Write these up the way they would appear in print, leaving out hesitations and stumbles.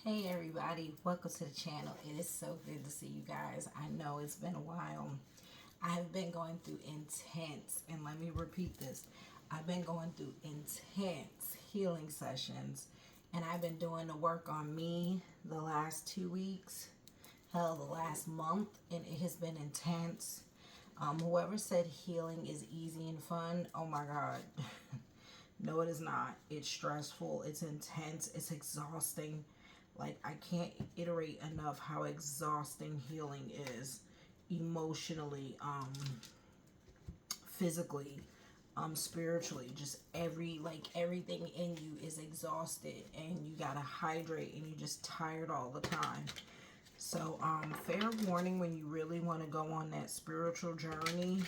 Hey everybody, welcome to the channel. It is so good to see you guys. I know it's been a while. I have been going through intense, and let me repeat this, I've been going through intense healing sessions, and I've been doing the work on me the last 2 weeks, hell, the last month, and it has been intense. Whoever said healing is easy and fun, oh my God. No, it is not. It's stressful, it's intense, it's exhausting. Like, I can't iterate enough how exhausting healing is emotionally, physically, spiritually. Just everything in you is exhausted, and you gotta hydrate, and you're just tired all the time. So, fair warning when you really want to go on that spiritual journey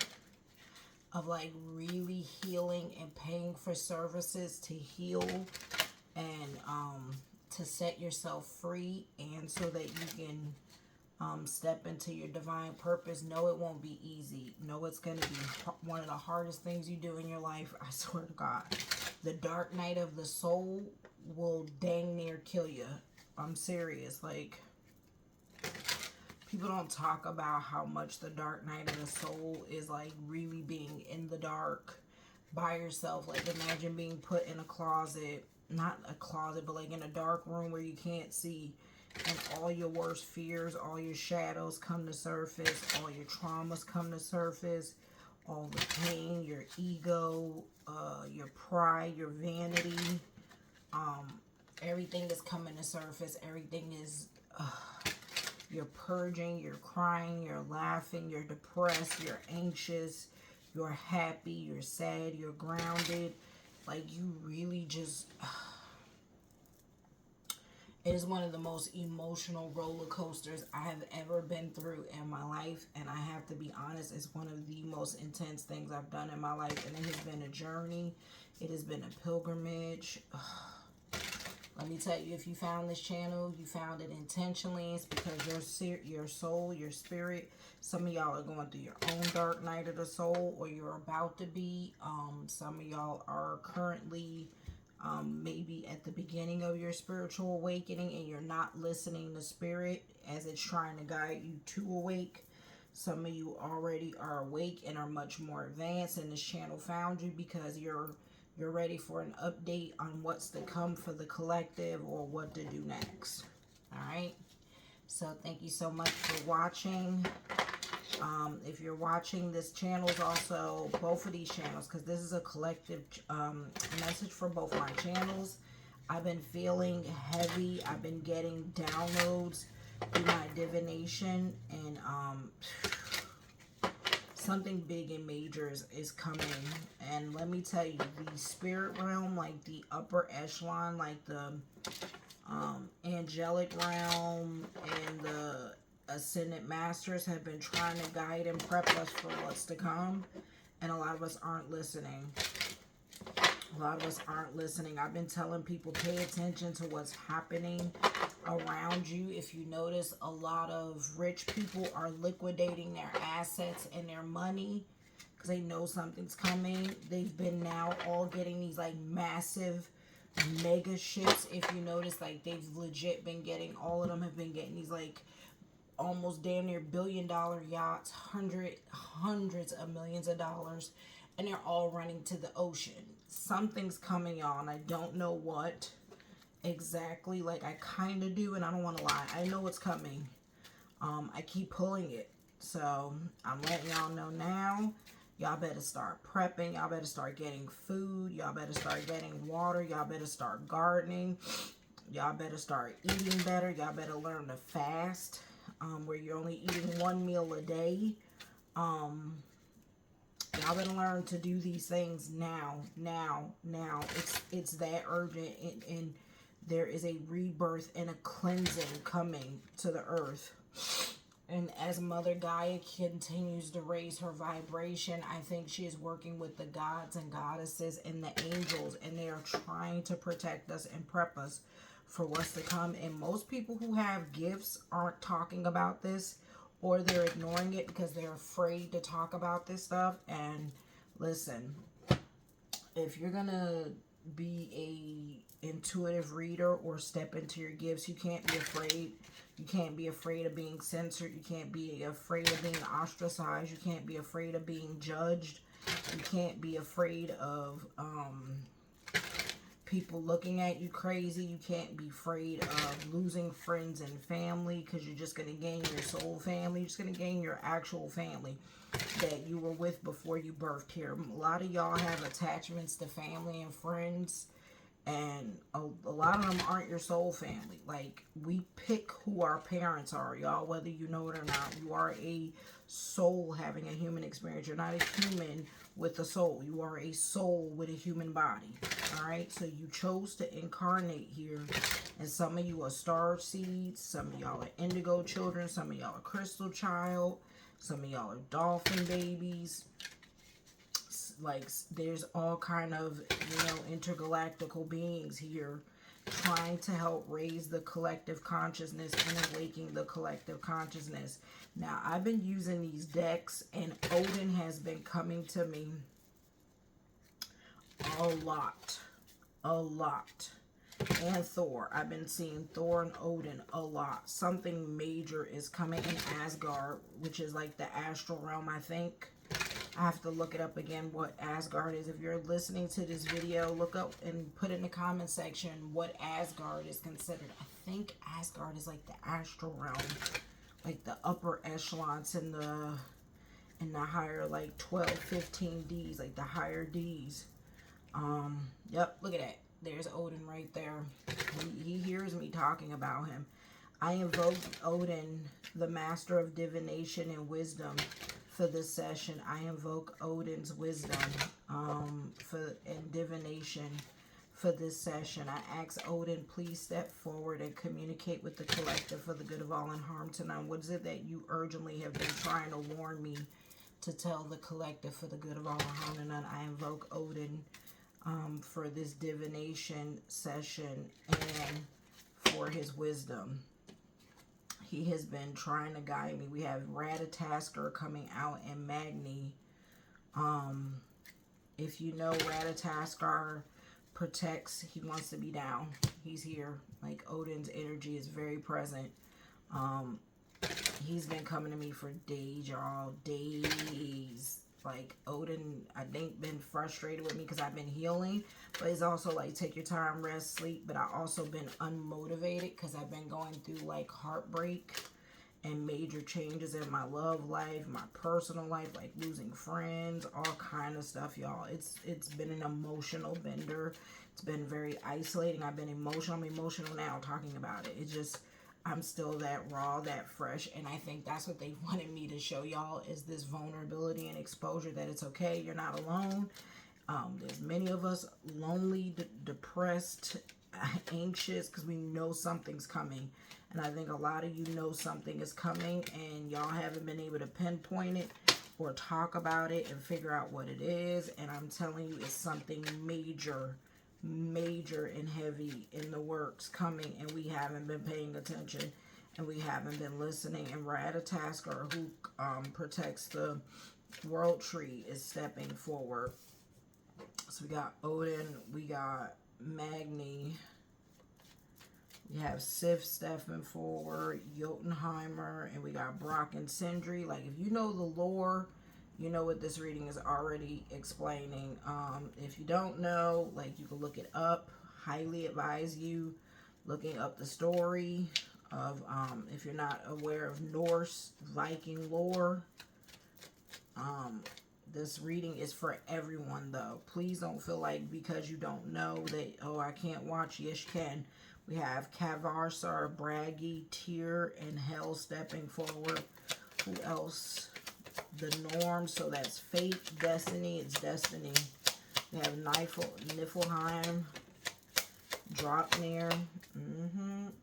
of like really healing and paying for services to heal and to set yourself free, and so that you can step into your divine purpose. No, it won't be easy. No, it's going to be one of the hardest things you do in your life. I swear to God. The dark night of the soul will dang near kill you. I'm serious. Like, people don't talk about how much the dark night of the soul is, like really being in the dark by yourself. Like, imagine being put in a closet, not a closet, but like in a dark room where you can't see, and all your worst fears, all your shadows come to surface, all your traumas come to surface, all the pain, your ego, your pride, your vanity, everything is coming to surface. Everything is you're purging, you're crying, you're laughing, you're depressed, you're anxious, you're happy, you're sad, you're grounded. Like, you really just... It is one of the most emotional roller coasters I have ever been through in my life. And I have to be honest, it's one of the most intense things I've done in my life. And it has been a journey. It has been a pilgrimage. Let me tell you, if you found this channel, you found it intentionally. It's because your soul, your spirit, some of y'all are going through your own dark night of the soul, or you're about to be. Some of y'all are currently maybe at the beginning of your spiritual awakening, and you're not listening to spirit as it's trying to guide you to awake. Some of you already are awake and are much more advanced, and this channel found you because you're ready for an update on what's to come for the collective, or what to do next. All right. So thank you so much for watching. If you're watching, this channel is also both of these channels, because this is a collective message for both my channels. I've been feeling heavy. I've been getting downloads through my divination, and something big and major is coming. And let me tell you, the spirit realm, like the upper echelon, like the angelic realm and the ascended masters have been trying to guide and prep us for what's to come, and a lot of us aren't listening. A lot of us aren't listening. I've been telling people, pay attention to what's happening around you. If you notice, a lot of rich people are liquidating their assets and their money because they know something's coming. They've been now all getting these like massive mega ships. If you notice, like, they've legit been getting, all of them have been getting these like almost damn near billion-dollar yachts, hundreds of millions of dollars, and they're all running to the ocean. Something's coming, y'all, and I don't know what exactly. Like, I kind of do, and I don't want to lie. I know it's coming. I keep pulling it, so I'm letting y'all know now. Y'all better start prepping. Y'all better start getting food. Y'all better start getting water. Y'all better start gardening. Y'all better start eating better. Y'all better learn to fast, where you're only eating one meal a day. Y'all better learn to do these things now. It's that urgent, and there is a rebirth and a cleansing coming to the earth. And as Mother Gaia continues to raise her vibration, I think she is working with the gods and goddesses and the angels, and they are trying to protect us and prep us for what's to come. And most people who have gifts aren't talking about this, or they're ignoring it because they're afraid to talk about this stuff. And listen, if you're gonna be a intuitive reader or step into your gifts. You can't be afraid. You can't be afraid of being censored. You can't be afraid of being ostracized. You can't be afraid of being judged. You can't be afraid of people looking at you crazy. You can't be afraid of losing friends and family, because you're just going to gain your soul family. You're just going to gain your actual family that you were with before you birthed here. A lot of y'all have attachments to family and friends, and a lot of them aren't your soul family. Like, we pick who our parents are, y'all, whether you know it or not. You are a soul having a human experience. You're not a human with a soul. You are a soul with a human body. All right, so you chose to incarnate here, and some of you are star seeds, some of y'all are indigo children, some of y'all are crystal child, some of y'all are dolphin babies. Like, there's all kind of, intergalactical beings here trying to help raise the collective consciousness and awaken the collective consciousness. Now, I've been using these decks, and Odin has been coming to me a lot. And Thor. I've been seeing Thor and Odin a lot. Something major is coming in Asgard, which is like the astral realm, I think. I have to look it up again, what Asgard is. If you're listening to this video, look up and put in the comment section what Asgard is considered. I think Asgard is like the astral realm, like the upper echelons in the higher, like 12, 15 Ds, like the higher Ds. Yep, look at that. There's Odin right there. He hears me talking about him. I invoke Odin, the master of divination and wisdom, for this session. I invoke Odin's wisdom and divination for this session. I ask Odin, please step forward and communicate with the collective for the good of all and harm to none. What is it that you urgently have been trying to warn me to tell the collective for the good of all and harm to none? I invoke Odin for this divination session and for his wisdom. He has been trying to guide me. We have Ratatasker coming out and Magni. If you know, Ratatasker protects. He wants to be down. He's here. Like, Odin's energy is very present. He's been coming to me for days, y'all. Days. Like, Odin, I think, been frustrated with me because I've been healing. But it's also like, take your time, rest, sleep. But I also been unmotivated because I've been going through, like, heartbreak and major changes in my love life, my personal life, like losing friends, all kind of stuff, y'all. It's been an emotional bender. It's been very isolating. I've been emotional. I'm emotional now talking about it. It's just, I'm still that raw, that fresh, and I think that's what they wanted me to show y'all, is this vulnerability and exposure, that it's okay, you're not alone. There's many of us lonely, depressed, anxious, because we know something's coming, and I think a lot of you know something is coming, and y'all haven't been able to pinpoint it or talk about it and figure out what it is, and I'm telling you, it's something major and heavy in the works coming, and we haven't been paying attention and we haven't been listening. And Ratatasker, who protects the world tree, is stepping forward. So we got Odin, we got Magni, we have Sif stepping forward, Jotunheimer, and we got Brock and Sindri. Like, if you know the lore, you know what this reading is already explaining. If you don't know, like, you can look it up. Highly advise you looking up the story of, if you're not aware of Norse Viking lore. This reading is for everyone, though. Please don't feel like because you don't know that, oh, I can't watch. Yes, you can. We have Kavarsar, Bragi, Tyr, and Hel stepping forward. Who else? The norm, so that's fate, destiny, it's destiny. We have Niflheim, Draupnir.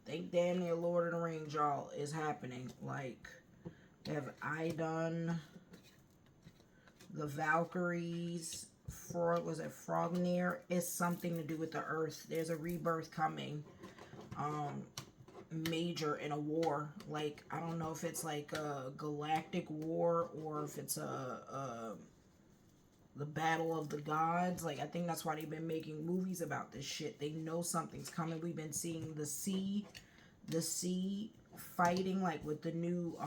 Think damn near Lord of the Rings, y'all, is happening. Like, we have Idun, the Valkyries, was it Frognir? It's something to do with the earth. There's a rebirth coming. Major in a war. Like, I don't know if it's like a galactic war or if it's a the battle of the gods. Like, I think that's why they've been making movies about this shit. They know something's coming. We've been seeing the sea fighting, like with the new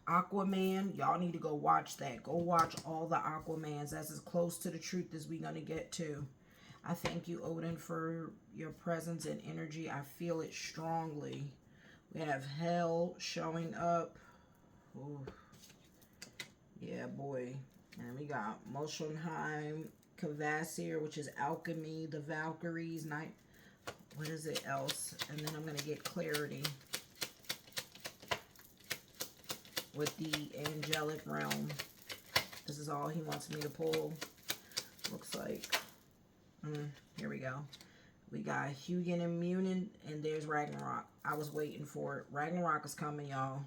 Aquaman. Y'all need to go watch that. Go watch all the Aquamans. That's as close to the truth as we're gonna get to. I thank you, Odin, for your presence and energy. I feel it strongly. We have hell showing up. Ooh. Yeah, boy. And we got Moshelheim, Kvasir, which is alchemy, the Valkyries, night. What is it else? And then I'm going to get clarity with the angelic realm. This is all he wants me to pull. Looks like. Here we go. We got Hugin and Munin, and there's Ragnarok. I was waiting for it. Ragnarok is coming, y'all.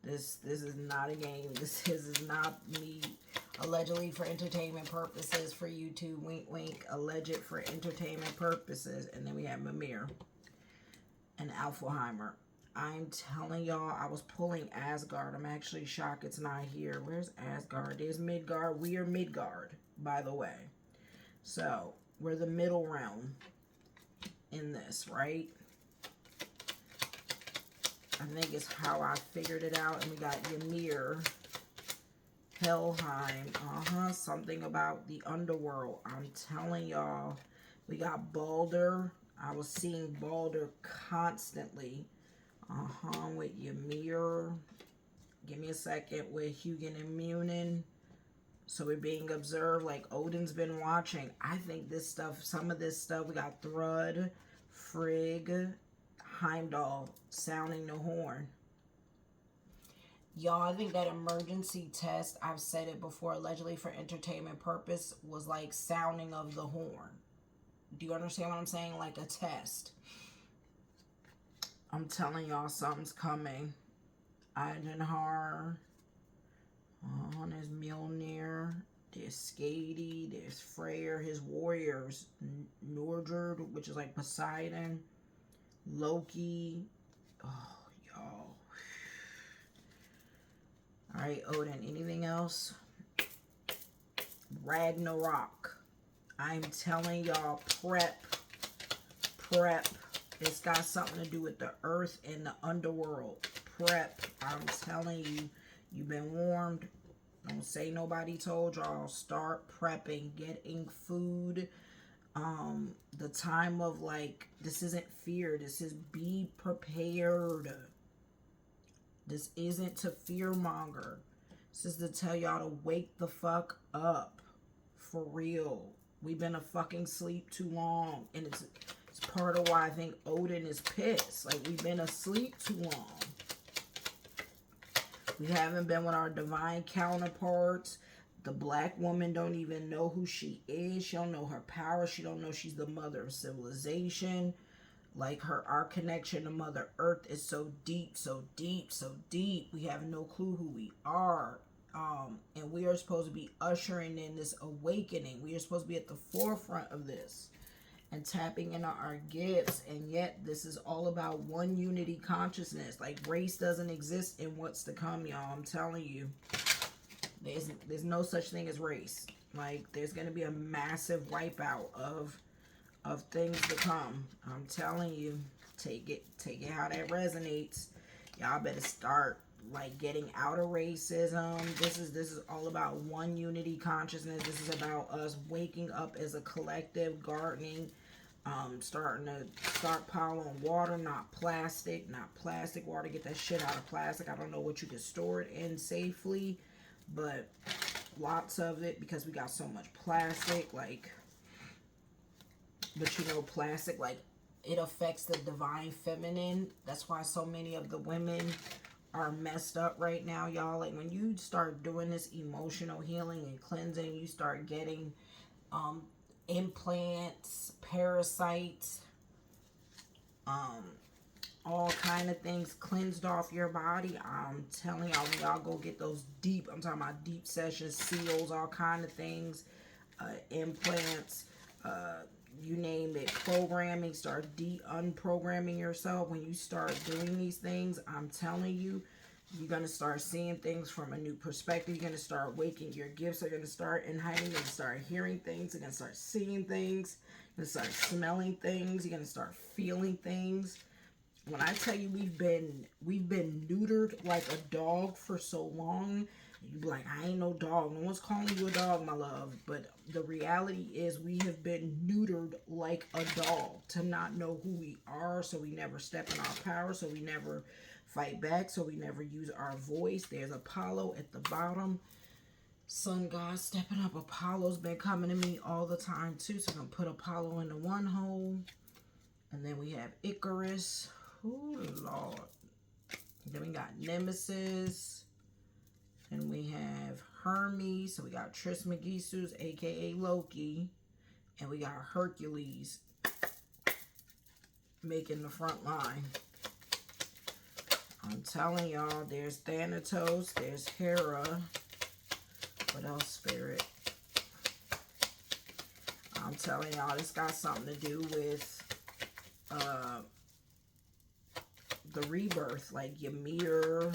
This is not a game. This is not me. Allegedly for entertainment purposes for YouTube. Wink, wink. Alleged for entertainment purposes. And then we have Mimir and Alfheimer. I'm telling y'all, I was pulling Asgard. I'm actually shocked it's not here. Where's Asgard? There's Midgard. We are Midgard, by the way. So, we're the middle realm in this, right? I think it's how I figured it out. And we got Ymir, Helheim, something about the underworld. I'm telling y'all, we got Balder. I was seeing Balder constantly. With Ymir. Give me a second with Hugin and Munin. So we're being observed, like Odin's been watching. I think this stuff, some of this stuff, we got Thrud, Frigg, Heimdall sounding the horn. Y'all, I think that emergency test, I've said it before, allegedly for entertainment purpose, was like sounding of the horn. Do you understand what I'm saying? Like a test. I'm telling y'all, something's coming. Eidenhar. There's Mjolnir. There's Skadi. There's Freyr. His warriors. Nordred, which is like Poseidon. Loki. Oh, y'all. Alright, Odin. Anything else? Ragnarok. I'm telling y'all, prep. It's got something to do with the earth and the underworld. Prep. I'm telling you, you've been warned. Don't say nobody told y'all. Start prepping, getting food. The time of like, this isn't fear. This is be prepared. This isn't to fear monger. This is to tell y'all to wake the fuck up. For real. We've been a fucking sleep too long. And it's part of why I think Odin is pissed. Like, we've been asleep too long. We haven't been with our divine counterparts. The black woman don't even know who she is. She don't know her power. She don't know she's the mother of civilization. Like, our connection to Mother Earth is so deep, so deep, so deep. We have no clue who we are. And we are supposed to be ushering in this awakening. We are supposed to be at the forefront of this and tapping into our gifts. And yet this is all about one unity consciousness. Like, race doesn't exist in what's to come, y'all. I'm telling you, there's no such thing as race. Like, there's going to be a massive wipeout of things to come. I'm telling you, take it how that resonates. Y'all better start like getting out of racism. This is all about one unity consciousness. This is about us waking up as a collective, gardening, starting to stockpile on water, not plastic water. Get that shit out of plastic. I don't know what you can store it in safely, but lots of it, because we got so much plastic. Like, but you know, plastic, like, it affects the divine feminine. That's why so many of the women are messed up right now, y'all. Like, when you start doing this emotional healing and cleansing, you start getting implants, parasites, all kind of things cleansed off your body. I'm telling y'all, when y'all go get those deep, I'm talking about deep sessions, seals, all kind of things, implants, you name it, programming, start unprogramming yourself. When you start doing these things, I'm telling you, You're going to start seeing things from a new perspective. You're going to start waking. Your gifts are going to start enlightening. You're going to start hearing things. You're going to start seeing things. You're going to start smelling things. You're going to start feeling things. When I tell you we've been neutered like a dog for so long, you be like, I ain't no dog. No one's calling you a dog, my love. But the reality is we have been neutered like a dog to not know who we are, so we never step in our power, so we never fight back, so we never use our voice. There's Apollo at the bottom. Sun God stepping up. Apollo's been coming to me all the time too, so I'm going to put Apollo into one hole. And then we have Icarus. Oh, Lord. Then we got Nemesis. And we have Hermes. So we got Trismegistus, a.k.a. Loki. And we got Hercules making the front line. I'm telling y'all, there's Thanatos, there's Hera. What else, Spirit? I'm telling y'all, this got something to do with the rebirth. Like Ymir,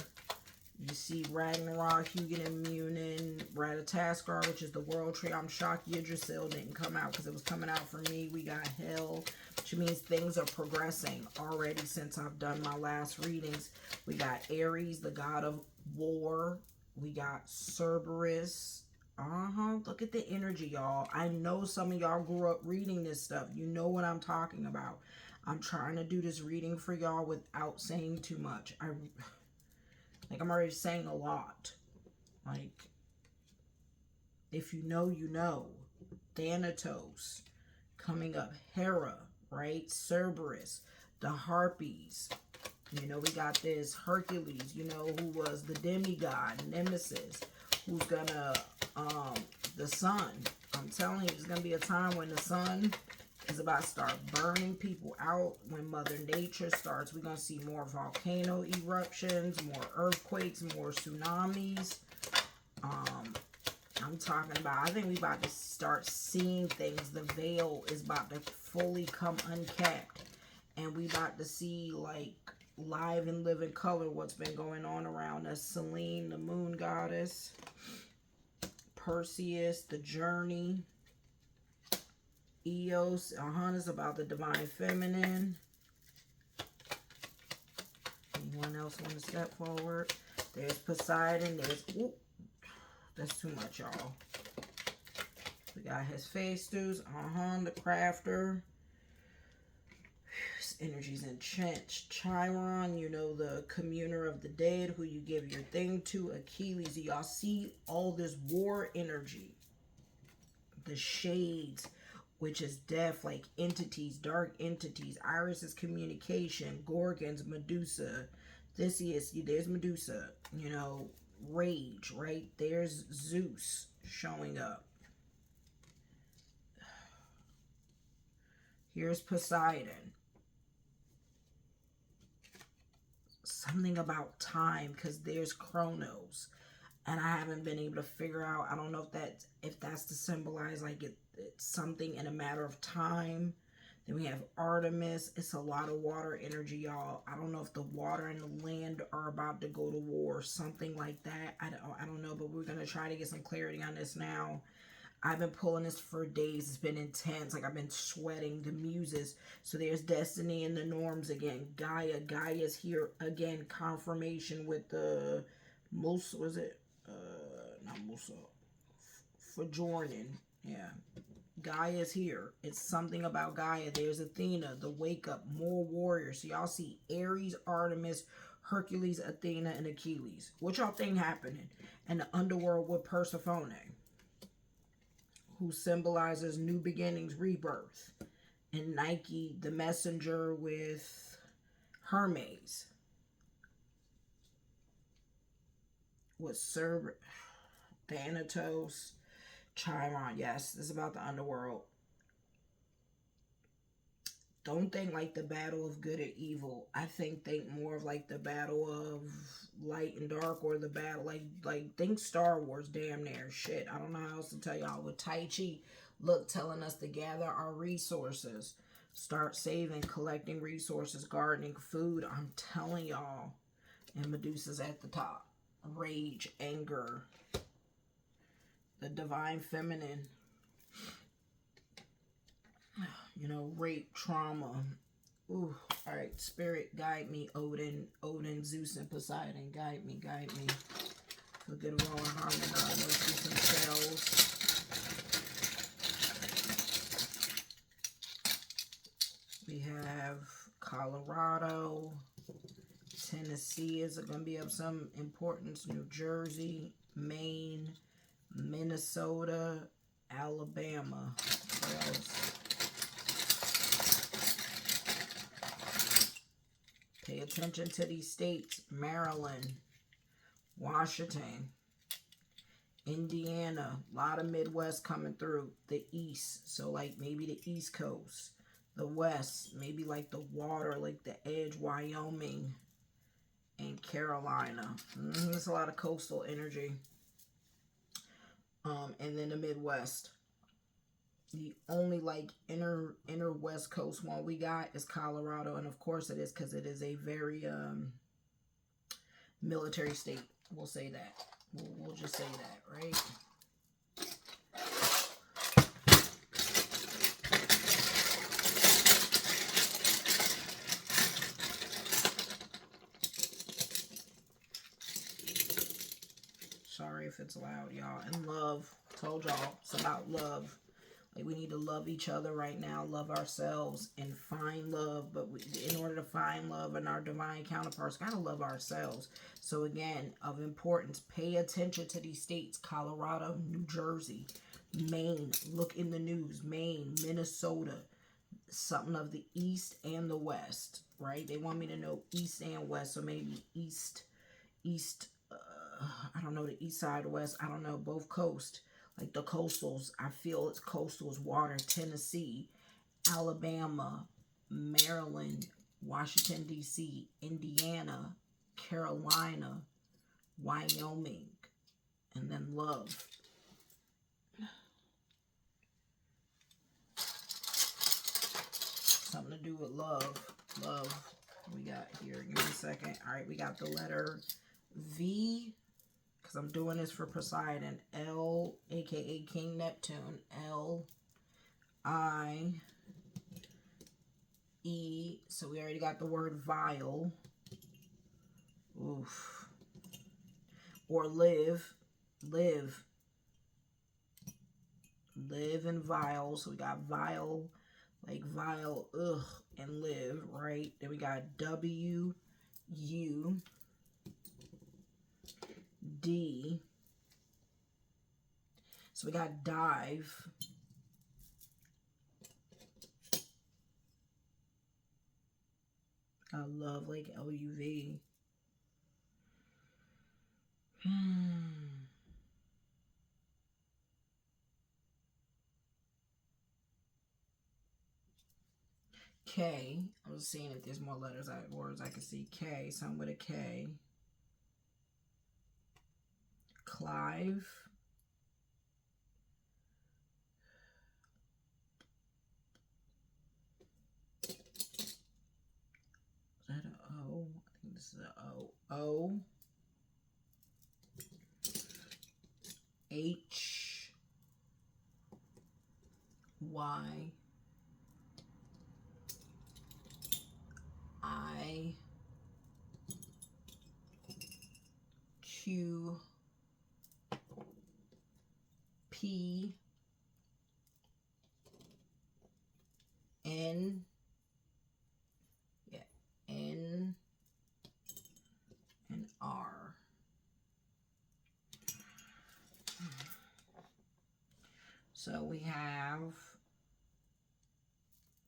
you see Ragnarok, Hugin and Munin, Ratataskar, which is the world tree. I'm shocked Yggdrasil didn't come out because it was coming out for me. We got Hell, which means things are progressing already since I've done my last readings. We got Ares, the god of war. We got Cerberus. Look at the energy, y'all. I know some of y'all grew up reading this stuff. You know what I'm talking about. I'm trying to do this reading for y'all without saying too much. I'm already saying a lot. Like, if you know, you know. Thanatos. Coming up. Hera, right? Cerberus. The Harpies. You know, we got this Hercules, you know, who was the demigod. Nemesis. Who's gonna, the sun. I'm telling you, there's gonna be a time when the sun is about to start burning people out. When Mother Nature starts, we're going to see more volcano eruptions, more earthquakes, more tsunamis. I'm talking about, I think we're about to start seeing things. The veil is about to fully come uncapped. And we about to see, like, live and live in color what's been going on around us. Selene, the moon goddess. Perseus, the journey. Eos, is about the divine feminine. Anyone else want to step forward? There's Poseidon. There's, ooh, that's too much, y'all. We got Hephaestus, the crafter. His energy's entrenched. Chiron, you know, the communer of the dead, who you give your thing to. Achilles, y'all see all this war energy. The shades, which is death, like entities, dark entities. Iris is communication. Gorgons, Medusa. Theseus, there's Medusa. You know, rage, right? There's Zeus showing up. Here's Poseidon. Something about time, because there's Chronos. And I haven't been able to figure out, I don't know if that's to symbolize like it's something in a matter of time. Then we have Artemis. It's a lot of water energy, y'all. I don't know if the water and the land are about to go to war, something like that. I don't know, but we're going to try to get some clarity on this now. I've been pulling this for days. It's been intense. Like, I've been sweating the muses. So there's Destiny and the Norms again. Gaia. Gaia's here again. Confirmation with the Musa, was it? Not Musa. For Jordan. Yeah. Gaia's here. It's something about Gaia. There's Athena, the wake up, more warriors. So y'all see Ares, Artemis, Hercules, Athena, and Achilles. What y'all think happening? And the underworld with Persephone, who symbolizes new beginnings, rebirth. And Nike, the messenger, with Hermes. With Thanatos, Chiron. Yes, this is about the underworld. Don't think like the battle of good or evil. I think more of like the battle of light and dark, or the battle like think Star Wars, damn near. Shit, I don't know how else to tell y'all. With Tai Chi, look, telling us to gather our resources, start saving, collecting resources, gardening, food. I'm telling y'all. And Medusa's at the top. Rage, anger, the divine feminine, you know, rape, trauma. Ooh, all right, spirit, guide me, Odin, Zeus, and Poseidon, guide me, guide me. For good of all and harmony, let's do some spells. We have Colorado, Tennessee is going to be of some importance, New Jersey, Maine, Minnesota, Alabama. What else? Pay attention to these states. Maryland, Washington, Indiana. A lot of Midwest coming through. The East, so like maybe the East Coast. The West, maybe like the water, like the edge, Wyoming and Carolina. There's a lot of coastal energy. And then the Midwest. The only like inner West Coast one we got is Colorado, and of course it is because it is a very military state. We'll say that. We'll just say that, right? Sorry if it's loud, y'all. And love. Told y'all it's about love. Like, we need to love each other right now, love ourselves, and find love. But in order to find love in our divine counterparts, gotta love ourselves. So again, of importance, pay attention to these states: Colorado, New Jersey, Maine. Look in the news: Maine, Minnesota, something of the East and the West. Right? They want me to know East and West, so maybe East. I don't know, the East side, West. I don't know, both coast. Like the coastals, I feel it's coastals, water, Tennessee, Alabama, Maryland, Washington, D.C., Indiana, Carolina, Wyoming, and then love. Something to do with love. Love. We got here, give me a second. All right, we got the letter V. Because I'm doing this for Poseidon. L, a.k.a. King Neptune. L, I, E. So we already got the word vile. Oof. Or live. Live. Live and vile. So we got vile, like vile, ugh, and live, right? Then we got W, U, D. So we got dive. I love, like L-U-V. K. I was seeing if there's more letters, words I can see. K. Something with a K. Clive. Is that an O? I think this is an O. O. H. Y. I. Q. P. N. Yeah. N. And R. So we have,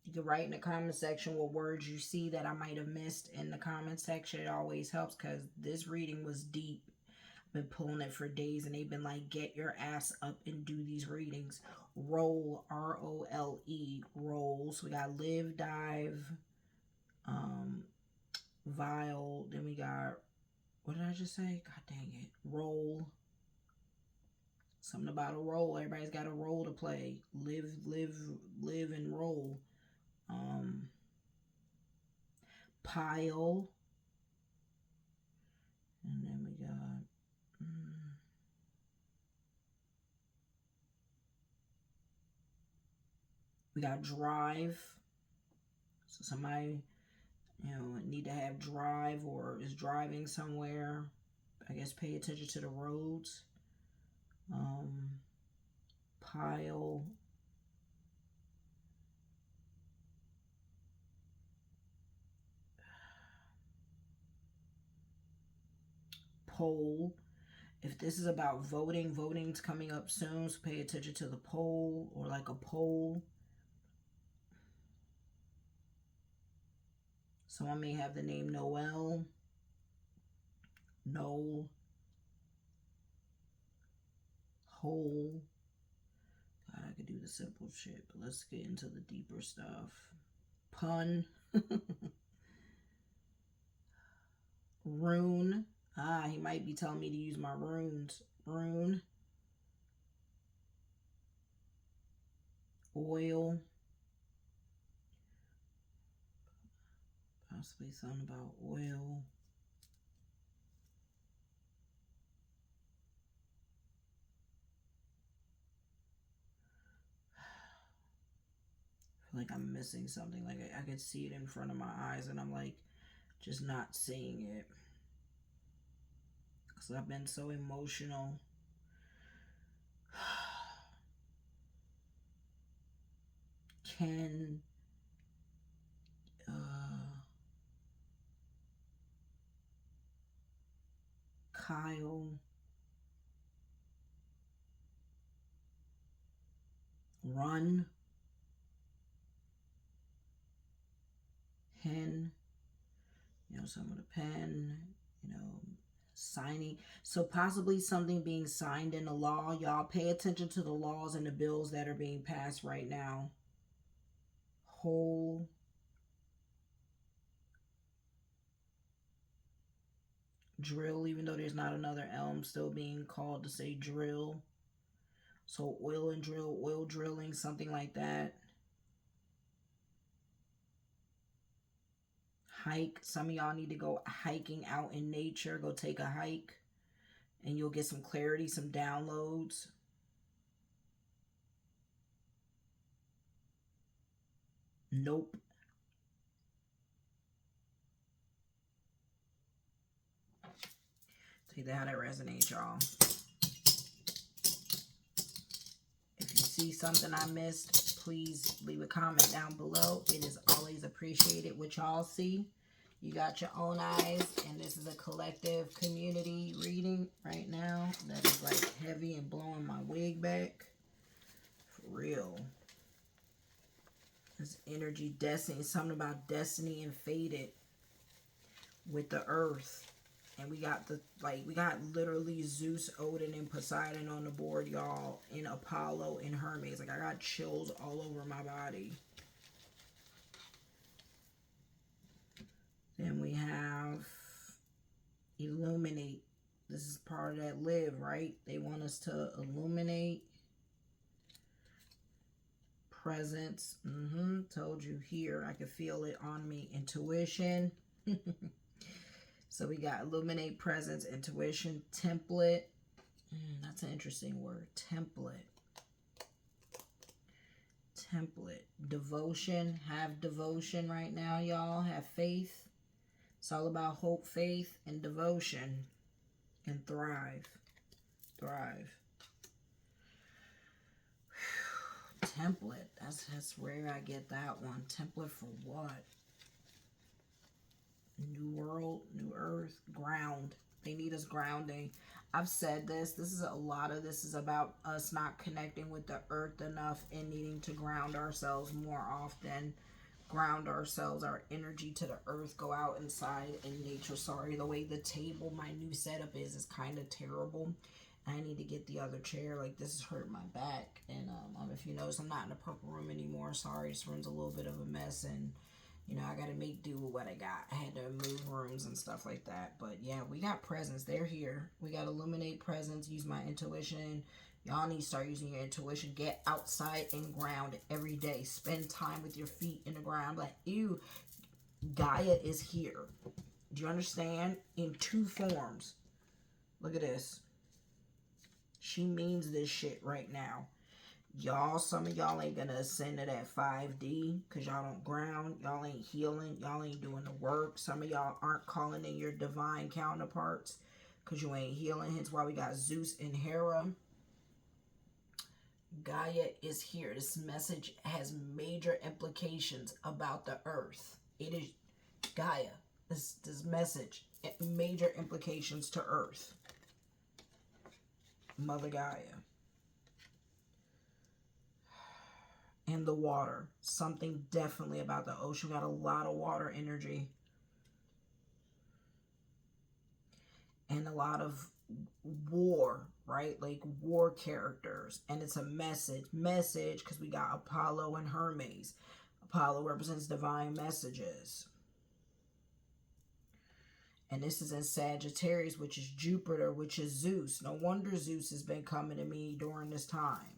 you can write in the comment section what words you see that I might have missed in the comment section. It always helps because this reading was deep. I've been pulling it for days and they've been like, get your ass up and do these readings. Roll, R-O-L-E, roll. So we got live, dive, vile. Then we got, what did I just say? God dang it. Roll. Something about a role. Everybody's got a role to play. Live, and roll. Pile. We got drive. So somebody, you know, need to have drive or is driving somewhere. I guess pay attention to the roads. Pile. Poll. If this is about voting, voting's coming up soon, so pay attention to the poll or like a poll. Someone may have the name Noel. Noel. Whole. God, I could do the simple shit, but let's get into the deeper stuff. Pun. Rune. Ah, he might be telling me to use my runes. Rune. Oil. Possibly something about oil. I feel like I'm missing something. Like I could see it in front of my eyes and I'm like just not seeing it. Because I've been so emotional. Ken. Kyle. Run. Hen. You know, some with a pen. You know, signing. So possibly something being signed into law. Y'all pay attention to the laws and the bills that are being passed right now. Whole. Drill, even though there's not another elm, still being called to say drill. So oil and drill, oil drilling, something like that. Hike. Some of y'all need to go hiking out in nature. Go take a hike and you'll get some clarity, some downloads. Nope. Take that how that resonates, y'all. If you see something I missed, please leave a comment down below. It is always appreciated what y'all see. You got your own eyes, and this is a collective community reading right now that is like heavy and blowing my wig back. For real. This energy, destiny, something about destiny and fated with the earth. And we got we got literally Zeus, Odin, and Poseidon on the board, y'all. And Apollo and Hermes. Like, I got chills all over my body. Then we have illuminate. This is part of that live, right? They want us to illuminate. Presence. Told you here. I could feel it on me. Intuition. So we got illuminate, presence, intuition, template. That's an interesting word. Template. Template. Devotion. Have devotion right now, y'all. Have faith. It's all about hope, faith, and devotion. And thrive. Thrive. Template. That's where I get that one. Template for what? New world, new earth, ground. They need us grounding. I've said this. A lot of this is about us not connecting with the earth enough and needing to ground ourselves more often. Ground ourselves, our energy to the earth. Go out inside in nature. Sorry, the way the table, my new setup is kind of terrible. I need to get the other chair. Like, this is hurting my back. And if you notice, I'm not in the purple room anymore. Sorry, this room's a little bit of a mess. And you know, I got to make do with what I got. I had to move rooms and stuff like that. But yeah, we got presence. They're here. We got illuminate presence. Use my intuition. Y'all need to start using your intuition. Get outside and ground every day. Spend time with your feet in the ground. Like, ew, Gaia is here. Do you understand? In two forms. Look at this. She means this shit right now. Y'all, some of y'all ain't gonna ascend to that 5D because y'all don't ground. Y'all ain't healing. Y'all ain't doing the work. Some of y'all aren't calling in your divine counterparts because you ain't healing. Hence why we got Zeus and Hera. Gaia is here. This message has major implications about the earth. It is Gaia. This message, major implications to earth. Mother Gaia. And the water. Something definitely about the ocean. Got a lot of water energy. And a lot of war, right? Like war characters. And it's a message because we got Apollo and Hermes. Apollo represents divine messages. And this is in Sagittarius, which is Jupiter, which is Zeus. No wonder Zeus has been coming to me during this time.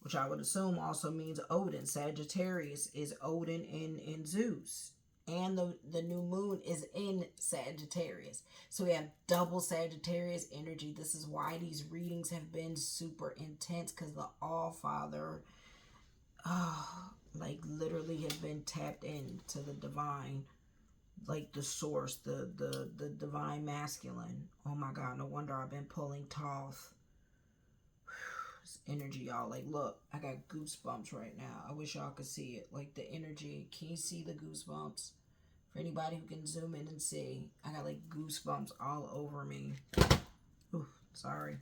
Which I would assume also means Odin. Sagittarius is Odin in Zeus. And the new moon is in Sagittarius. So we have double Sagittarius energy. This is why these readings have been super intense. Because the All-Father, like literally has been tapped into the divine. Like the source, the divine masculine. Oh my God, no wonder I've been pulling Thoth. Energy, y'all. Like, look, I got goosebumps right now. I wish y'all could see it. Like, the energy. Can you see the goosebumps? For anybody who can zoom in and see, I got, like, goosebumps all over me. Ooh, sorry.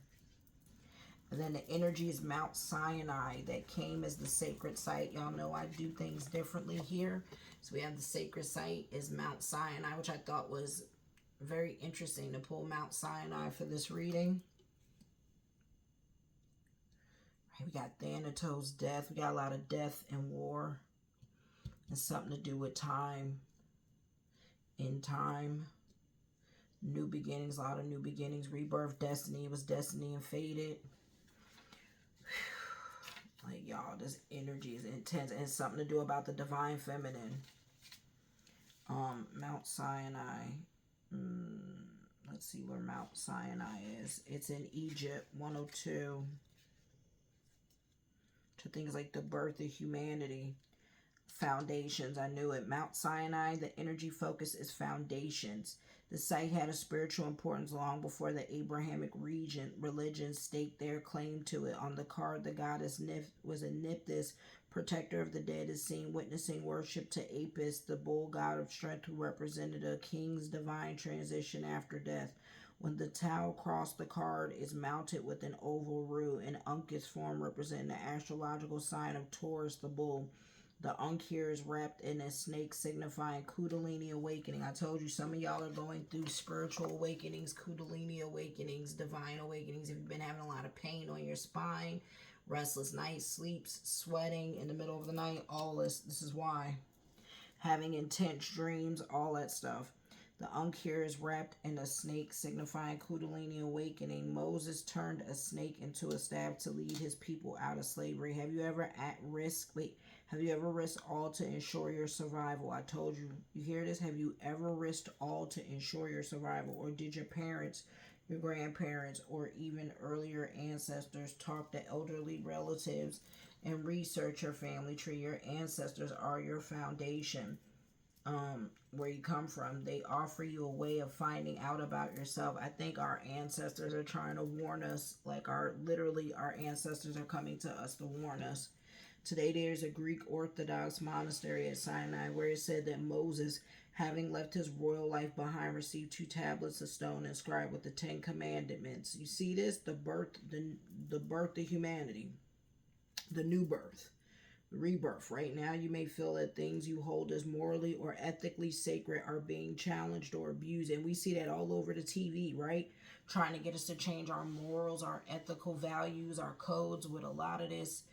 And then the energy is Mount Sinai that came as the sacred site. Y'all know I do things differently here. So we have the sacred site is Mount Sinai, which I thought was very interesting to pull Mount Sinai for this reading. We got Thanatos' death. We got a lot of death and war. And something to do with time. In time. New beginnings. A lot of new beginnings. Rebirth. Destiny. It was destiny and faded. Like, y'all, this energy is intense. And it's something to do about the divine feminine. Mount Sinai. Let's see where Mount Sinai is. It's in Egypt. 102. To things like the birth of humanity. Foundations, I knew it. Mount Sinai, the energy focus is foundations. The site had a spiritual importance long before the Abrahamic religion staked their claim to it. On the card, the goddess was a Nipthys, protector of the dead, is seen witnessing worship to Apis, the bull god of strength who represented a king's divine transition after death. When the tau across the card is mounted with an oval root, an uncus form representing the astrological sign of Taurus, the bull. The Ankh here is wrapped in a snake signifying Kundalini awakening. I told you some of y'all are going through spiritual awakenings, Kundalini awakenings, divine awakenings. If you've been having a lot of pain on your spine, restless nights, sleeps, sweating in the middle of the night, all this is why. Having intense dreams, all that stuff. The Ankh here is wrapped in a snake signifying Kundalini awakening. Moses turned a snake into a staff to lead his people out of slavery. Have you ever have you ever risked all to ensure your survival? I told you. You hear this? Have you ever risked all to ensure your survival? Or did your parents, your grandparents, or even earlier ancestors talk to elderly relatives and research your family tree? Your ancestors are your foundation. Where you come from. They offer you a way of finding out about yourself. I think our ancestors are trying to warn us. Like literally our ancestors are coming to us to warn us. Today there's a Greek Orthodox monastery at Sinai where it said that Moses, having left his royal life behind, received 2 tablets of stone inscribed with the 10 commandments. You see this? The birth of humanity. The new birth. Rebirth. Right now you may feel that things you hold as morally or ethically sacred are being challenged or abused, and we see that all over the TV, right? Trying to get us to change our morals, our ethical values, our codes, with a lot of this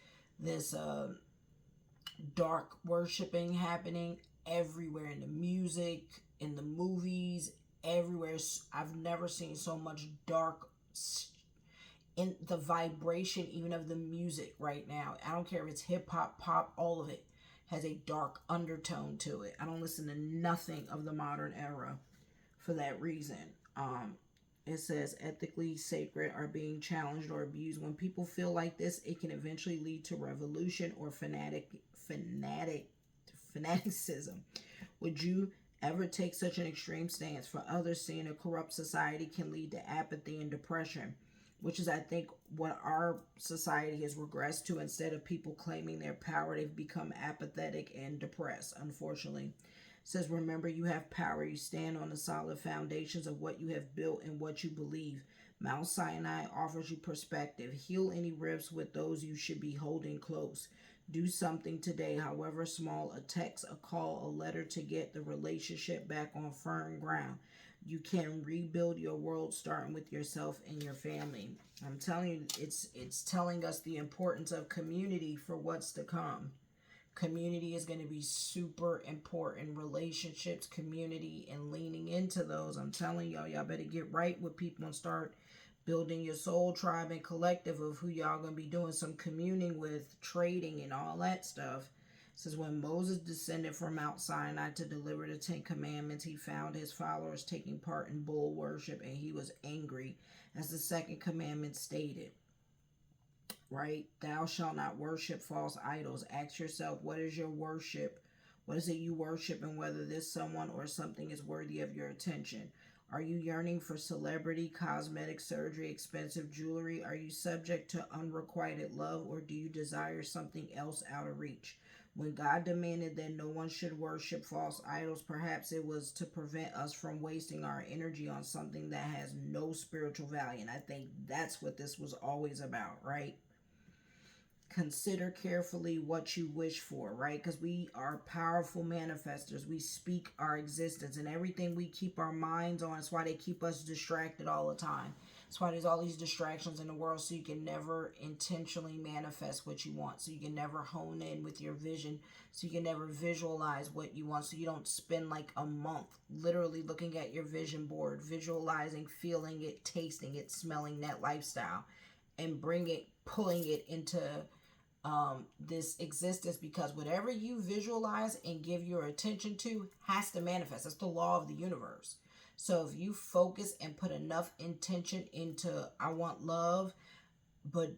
dark worshiping happening everywhere, in the music, in the movies, everywhere. I've never seen so much dark in the vibration even of the music right now. I don't care if it's hip hop, pop, all of it has a dark undertone to it. I don't listen to nothing of the modern era for that reason. It says ethically sacred are being challenged or abused. When people feel like this, it can eventually lead to revolution or fanaticism. Would you ever take such an extreme stance? For others, seeing a corrupt society can lead to apathy and depression, which is, I think, what our society has regressed to. Instead of people claiming their power, they've become apathetic and depressed, unfortunately. It says, remember, you have power. You stand on the solid foundations of what you have built and what you believe. Mount Sinai offers you perspective. Heal any rifts with those you should be holding close. Do something today, however small, a text, a call, a letter, to get the relationship back on firm ground. You can rebuild your world starting with yourself and your family. I'm telling you, it's telling us the importance of community for what's to come. Community is going to be super important. Relationships, community, and leaning into those. I'm telling y'all better get right with people and start building your soul tribe and collective of who y'all going to be doing some communing with, trading, and all that stuff. It says, when Moses descended from Mount Sinai to deliver the 10 Commandments, he found his followers taking part in bull worship, and he was angry, as the second commandment stated. Right? Thou shalt not worship false idols. Ask yourself, what is your worship? What is it you worship, and whether this someone or something is worthy of your attention? Are you yearning for celebrity, cosmetic surgery, expensive jewelry? Are you subject to unrequited love, or do you desire something else out of reach? When God demanded that no one should worship false idols, perhaps it was to prevent us from wasting our energy on something that has no spiritual value. And I think that's what this was always about, right? Consider carefully what you wish for, right? Because we are powerful manifestors. We speak our existence, and everything we keep our minds on. That's why they keep us distracted all the time. That's why there's all these distractions in the world, so you can never intentionally manifest what you want. So you can never hone in with your vision. So you can never visualize what you want. So you don't spend like a month literally looking at your vision board, visualizing, feeling it, tasting it, smelling that lifestyle, and pulling it into this existence, because whatever you visualize and give your attention to has to manifest. That's the law of the universe. So if you focus and put enough intention into, I want love, but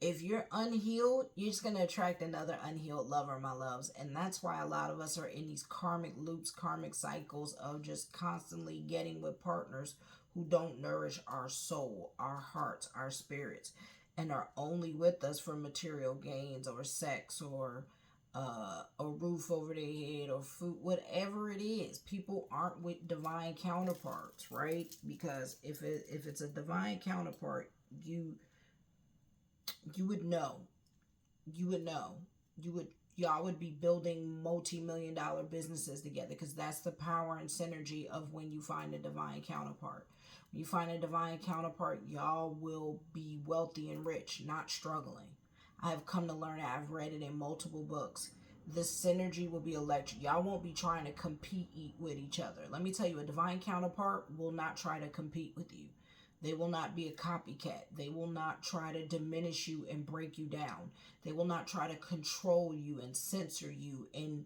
if you're unhealed, you're just going to attract another unhealed lover, my loves. And that's why a lot of us are in these karmic loops, karmic cycles of just constantly getting with partners who don't nourish our soul, our hearts, our spirits, and are only with us for material gains or sex or a roof over their head or food, whatever it is. People aren't with divine counterparts, right? Because if it's a divine counterpart, you would know. Y'all would be building multi-million-dollar businesses together, because that's the power and synergy of when you find a divine counterpart. When you find a divine counterpart, y'all will be wealthy and rich, not struggling. I have come to learn that. I've read it in multiple books. This synergy will be electric. Y'all won't be trying to compete with each other. Let me tell you, a divine counterpart will not try to compete with you. They will not be a copycat. They will not try to diminish you and break you down. They will not try to control you and censor you and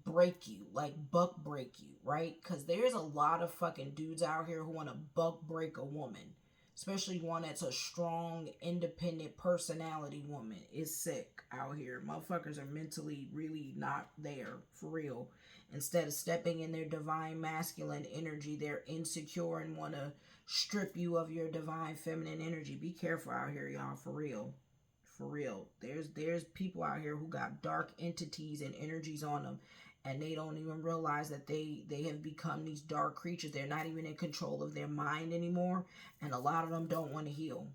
break you, like buck break you, right? Because there's a lot of fucking dudes out here who want to buck break a woman, especially one that's a strong, independent personality woman. Is sick out here. Motherfuckers are mentally really not there, for real. Instead of stepping in their divine masculine energy, they're insecure and want to strip you of your divine feminine energy. Be careful out here, y'all, for real. For real. There's people out here who got dark entities and energies on them, and they don't even realize that they have become these dark creatures. They're not even in control of their mind anymore, and a lot of them don't want to heal.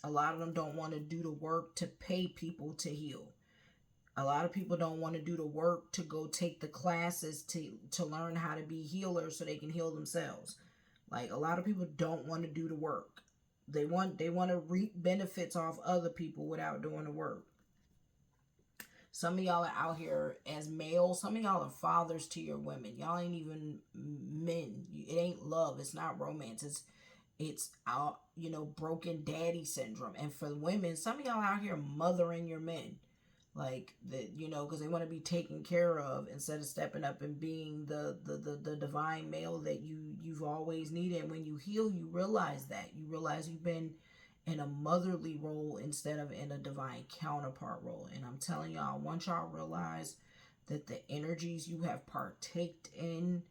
A lot of them don't want to do the work to pay people to heal. A lot of people don't want to do the work to go take the classes to learn how to be healers so they can heal themselves. Like, a lot of people don't want to do the work. They want to reap benefits off other people without doing the work. Some of y'all are out here as males. Some of y'all are fathers to your women. Y'all ain't even men. It ain't love. It's not romance. It's broken daddy syndrome. And for women, some of y'all out here mothering your men. Like that, you know, because they want to be taken care of instead of stepping up and being the divine male that you've always needed. And when you heal, you realize that. You realize you've been in a motherly role instead of in a divine counterpart role. And I'm telling y'all, once y'all realize that the energies you have partaked in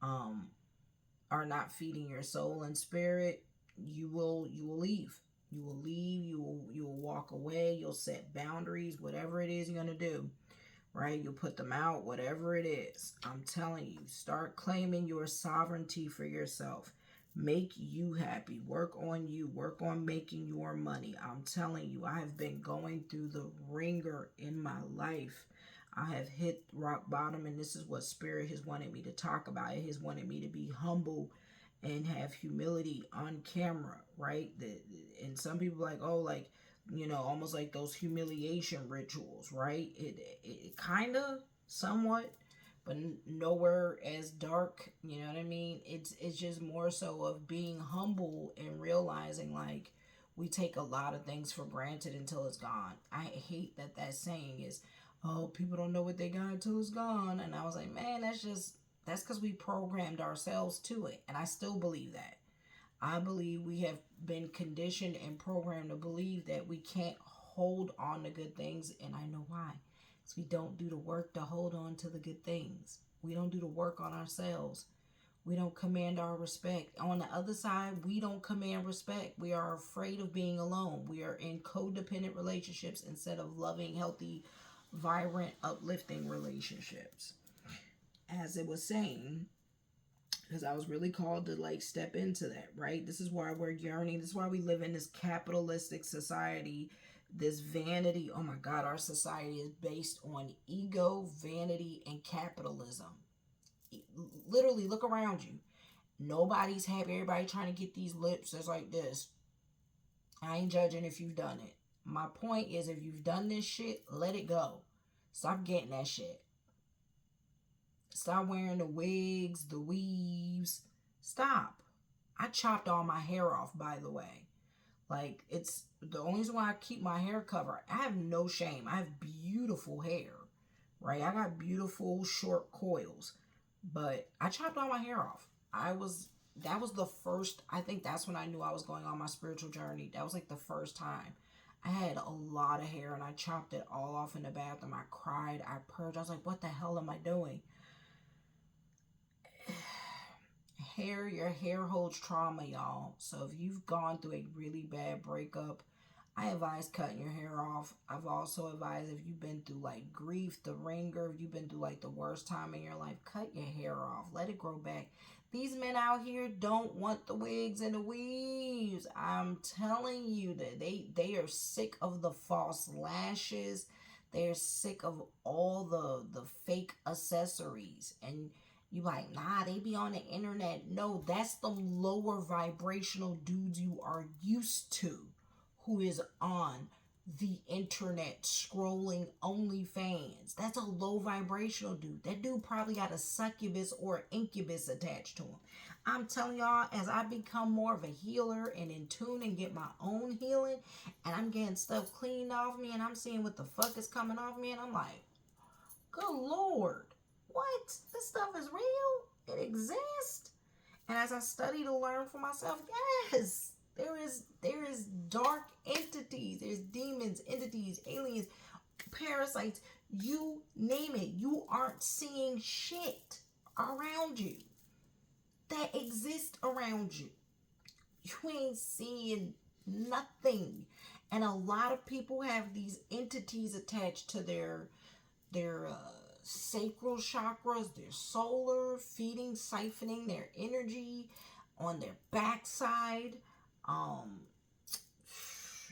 are not feeding your soul and spirit, you will leave. You will leave. You will walk away. You'll set boundaries, whatever it is you're gonna do, right? You'll put them out, whatever it is. I'm telling you, start claiming your sovereignty for yourself. Make you happy. Work on you. Work on making your money. I'm telling you, I have been going through the ringer in my life. I have hit rock bottom, and this is what Spirit has wanted me to talk about. It has wanted me to be humble and have humility on camera, right? And some people like, oh, like, you know, almost like those humiliation rituals, right? It kind of, somewhat, but nowhere as dark, you know what I mean? It's just more so of being humble and realizing, like, we take a lot of things for granted until it's gone. I hate that saying is, oh, people don't know what they got until it's gone. And I was like, man, that's because we programmed ourselves to it. And I still believe that. I believe we have been conditioned and programmed to believe that we can't hold on to good things. And I know why. Because we don't do the work to hold on to the good things. We don't do the work on ourselves. We don't command our respect. On the other side, we don't command respect. We are afraid of being alone. We are in codependent relationships instead of loving, healthy, vibrant, uplifting relationships. As it was saying, because I was really called to like step into that, right? This is why we're yearning. This is why we live in this capitalistic society, this vanity. Oh my God, our society is based on ego, vanity, and capitalism. Literally, look around you. Nobody's happy. Everybody trying to get these lips that's like this. I ain't judging if you've done it. My point is, if you've done this shit, let it go. Stop getting that shit. Stop wearing the wigs, the weaves. Stop. I chopped all my hair off, by the way. Like, it's the only reason why I keep my hair covered. I have no shame. I have beautiful hair, right? I got beautiful short coils, but I chopped all my hair off. That was the first, I think that's when I knew I was going on my spiritual journey. That was like the first time. I had a lot of hair and I chopped it all off in the bathroom. I cried, I purged. I was like, what the hell am I doing? Your hair holds trauma, y'all. So if you've gone through a really bad breakup, I advise cutting your hair off. I've also advised if you've been through like grief, the ringer, if you've been through like the worst time in your life, cut your hair off. Let it grow back. These men out here don't want the wigs and the weaves. I'm telling you that they are sick of the false lashes. They're sick of all the fake accessories. And you like, nah, they be on the internet. No, that's the lower vibrational dudes you are used to, who is on the internet scrolling OnlyFans. That's a low vibrational dude. That dude probably got a succubus or incubus attached to him. I'm telling y'all, as I become more of a healer and in tune and get my own healing, and I'm getting stuff cleaned off me, and I'm seeing what the fuck is coming off me, and I'm like, good Lord. What? This stuff is real? It exists? And as I study to learn for myself, yes, there is dark entities. There's demons, entities, aliens, parasites, you name it. You aren't seeing shit around you that exists around you. You ain't seeing nothing. And a lot of people have these entities attached to their sacral chakras, their solar, feeding, siphoning their energy on their backside.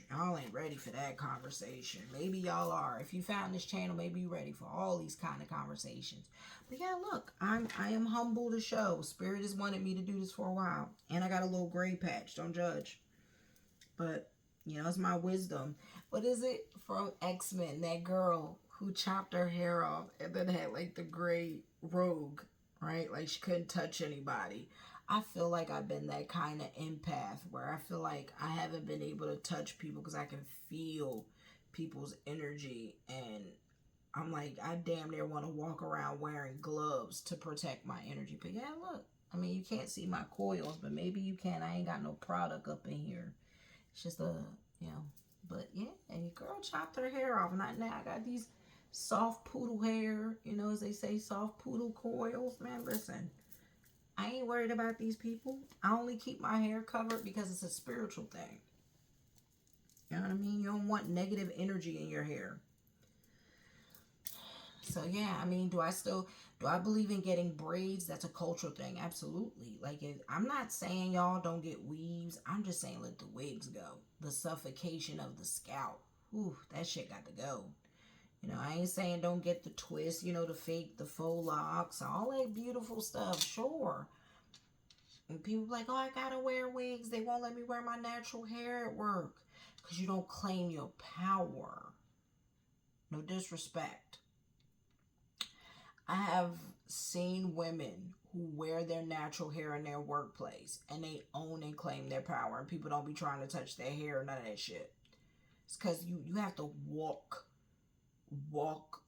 Y'all ain't ready for that conversation. Maybe y'all are. If you found this channel, maybe you're ready for all these kind of conversations. But yeah, look, I am humble to show. Spirit has wanted me to do this for a while. And I got a little gray patch. Don't judge. But, you know, it's my wisdom. What is it from X-Men? That girl who chopped her hair off and then had like the gray rogue, right? Like she couldn't touch anybody. I feel like I've been that kind of empath where I feel like I haven't been able to touch people because I can feel people's energy, and I'm like, I damn near want to walk around wearing gloves to protect my energy. But yeah, look, I mean, you can't see my coils, but maybe you can. I ain't got no product up in here. It's just you know, but yeah, and your girl chopped her hair off. Not now. I got these soft poodle hair, you know, as they say, soft poodle coils. Man, listen, I ain't worried about these people. I only keep my hair covered because it's a spiritual thing. You know what I mean? You don't want negative energy in your hair. So yeah, I mean, do I believe in getting braids? That's a cultural thing. Absolutely. Like, I'm not saying y'all don't get weaves. I'm just saying let the wigs go. The suffocation of the scalp. Whew, that shit got to go. You know, I ain't saying don't get the twist, you know, the faux locks, all that beautiful stuff. Sure. And people like, oh, I gotta wear wigs. They won't let me wear my natural hair at work. Because you don't claim your power. No disrespect. I have seen women who wear their natural hair in their workplace and they own and claim their power, and people don't be trying to touch their hair or none of that shit. It's because you have to walk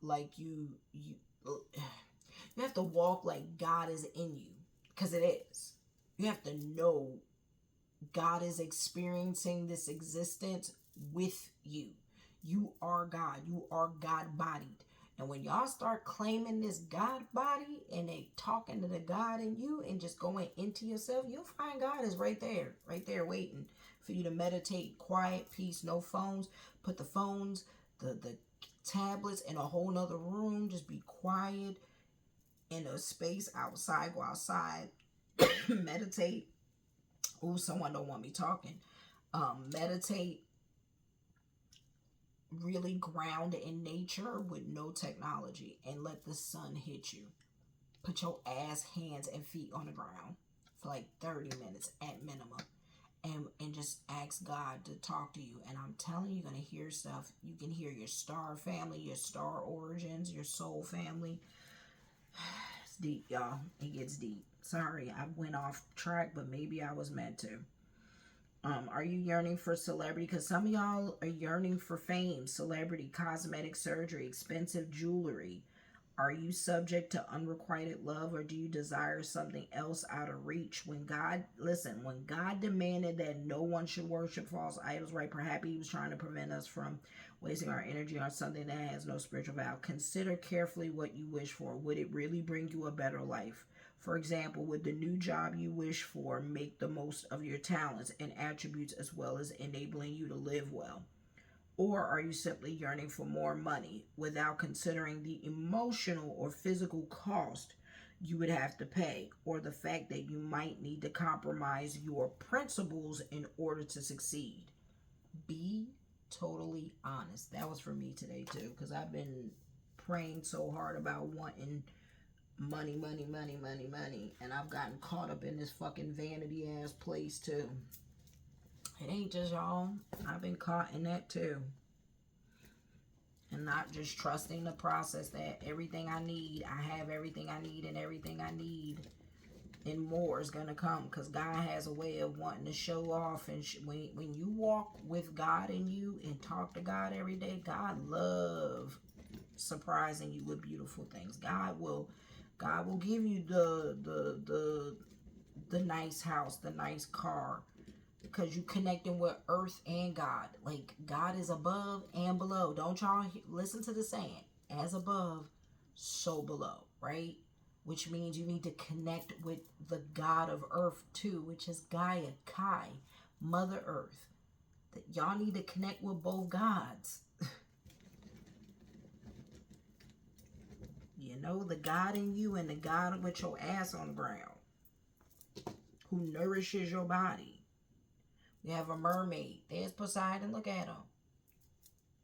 like you have to walk like God is in you, because it is. You have to know God is experiencing this existence with you. You are God. You are God-bodied. And when y'all start claiming this God body and they talking to the God in you and just going into yourself, you'll find God is right there waiting for you to meditate, quiet, peace, no phones. Put the phones, the tablets in a whole nother room. Just be quiet in a space outside. Go outside, meditate. Oh, someone don't want me talking. Meditate. Really ground in nature with no technology, and let the sun hit you. Put your ass, hands, and feet on the ground for like 30 minutes at minimum, and just ask God to talk to you. And I'm telling you, you're gonna hear stuff. You can hear your star family, your star origins, your soul family. It's deep, y'all. It gets deep. Sorry, I went off track, but maybe I was meant to. Are you yearning for celebrity? Because some of y'all are yearning for fame, celebrity, cosmetic surgery, expensive jewelry. Are you subject to unrequited love, or do you desire something else out of reach? When God demanded that no one should worship false idols, right? Perhaps he was trying to prevent us from wasting our energy on something that has no spiritual value. Consider carefully what you wish for. Would it really bring you a better life? For example, would the new job you wish for make the most of your talents and attributes, as well as enabling you to live well? Or are you simply yearning for more money without considering the emotional or physical cost you would have to pay, or the fact that you might need to compromise your principles in order to succeed? Be totally honest. That was for me today too, because I've been praying so hard about wanting money, and I've gotten caught up in this fucking vanity ass place too. It ain't just y'all. I've been caught in that too. And not just trusting the process that everything I need, I have everything I need, and everything I need and more is gonna come, because God has a way of wanting to show off. And when you walk with God in you and talk to God every day, God love surprising you with beautiful things. God will give you the nice house, the nice car, because you connecting with earth and God. Like, God is above and below. Don't y'all listen to the saying, as above, so below, right? Which means you need to connect with the God of earth too, which is Gaia, Kai, Mother Earth. That y'all need to connect with both gods. You know, the God in you and the God with your ass on the ground, who nourishes your body. We have a mermaid. There's Poseidon. Look at him.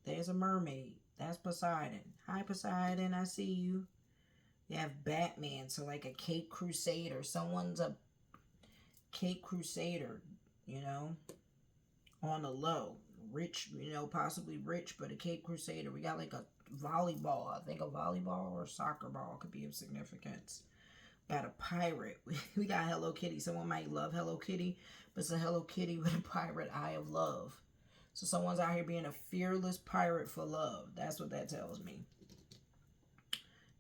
There's a mermaid. That's Poseidon. Hi, Poseidon. I see you. You have Batman. So like a Cape Crusader. Someone's a Cape Crusader, you know, on the low. Rich, you know, possibly rich, but a Cape Crusader. We got like a volleyball. I think a volleyball or a soccer ball could be of significance. Got a pirate. We got Hello Kitty. Someone might love Hello Kitty, but it's a Hello Kitty with a pirate eye of love. So someone's out here being a fearless pirate for love. That's what that tells me.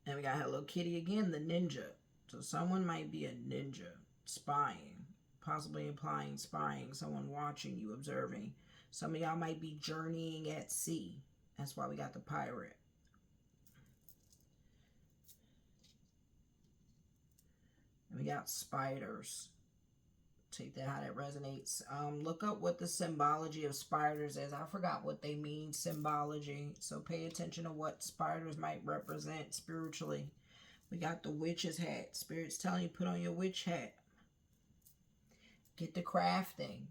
And we got Hello Kitty again, the ninja. So someone might be a ninja, spying, possibly implying spying, someone watching you, observing. Some of y'all might be journeying at sea. That's why we got the pirate. And we got spiders. Take that how that resonates. Look up what the symbology of spiders is. I forgot what they mean, symbology. So pay attention to what spiders might represent spiritually. We got the witch's hat. Spirit's telling you, put on your witch hat. Get the crafting.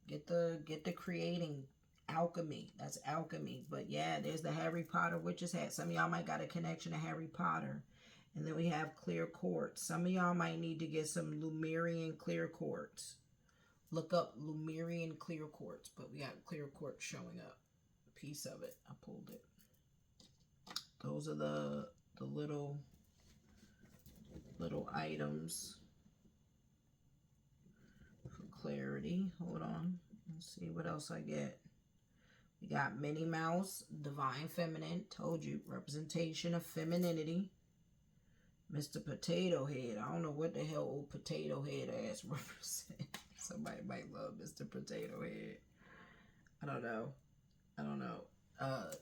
Get the creating. Alchemy. That's alchemy. But yeah, there's the Harry Potter witch's hat. Some of y'all might got a connection to Harry Potter. And then we have clear quartz. Some of y'all might need to get some Lemurian clear quartz. Look up Lemurian clear quartz. But we got clear quartz showing up. A piece of it. I pulled it. Those are the little items for clarity. Hold on. Let's see what else I get. We got Minnie Mouse, Divine Feminine. Told you. Representation of femininity. Mr. Potato Head. I don't know what the hell old potato head ass represents. Somebody might love Mr. Potato Head. I don't know.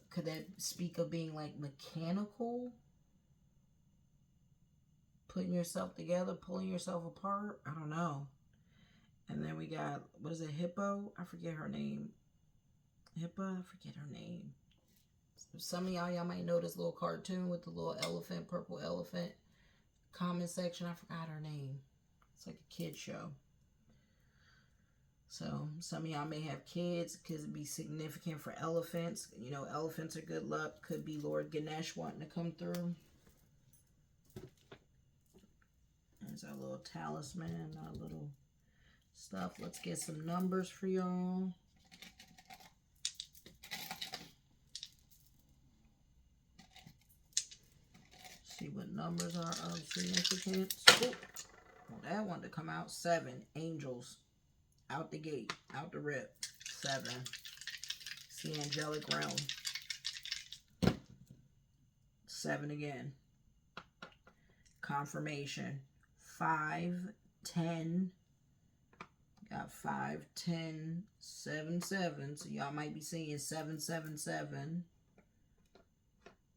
Could that speak of being like mechanical? Putting yourself together, pulling yourself apart? I don't know. And then we got, what is it, Hippo? I forget her name. Hippo? I forget her name. Some of y'all might know this little cartoon with the little elephant, purple elephant. Comment section, I forgot her name. It's like a kid show. So some of y'all may have kids. Could be significant for elephants. You know, elephants are good luck. Could be Lord Ganesh wanting to come through. There's our little talisman, our little stuff. Let's get some numbers for y'all. See what numbers are of significance. Ooh, well, that one to come out. 7. Angels. Out the gate. Out the rip. 7. It's the angelic realm. 7 again. Confirmation. 5, 10. Got 5, 10, 7, 7. So y'all might be seeing 7, 7, 7.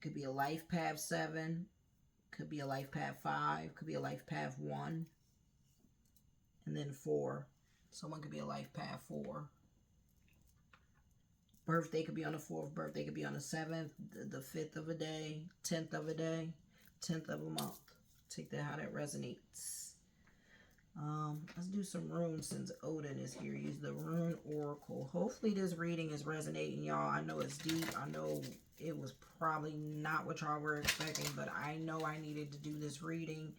Could be a life path 7. Could be a life path 5. Could be a life path 1. And then 4. Someone could be a life path 4. Birthday could be on the 4th. Birthday could be on the 7th. The 5th of a day. 10th of a day. 10th of a month. Take that how that resonates. Let's do some runes since Odin is here. Use the Rune Oracle. Hopefully this reading is resonating, y'all. I know it's deep. I know it was probably not what y'all were expecting, but I know I needed to do this reading.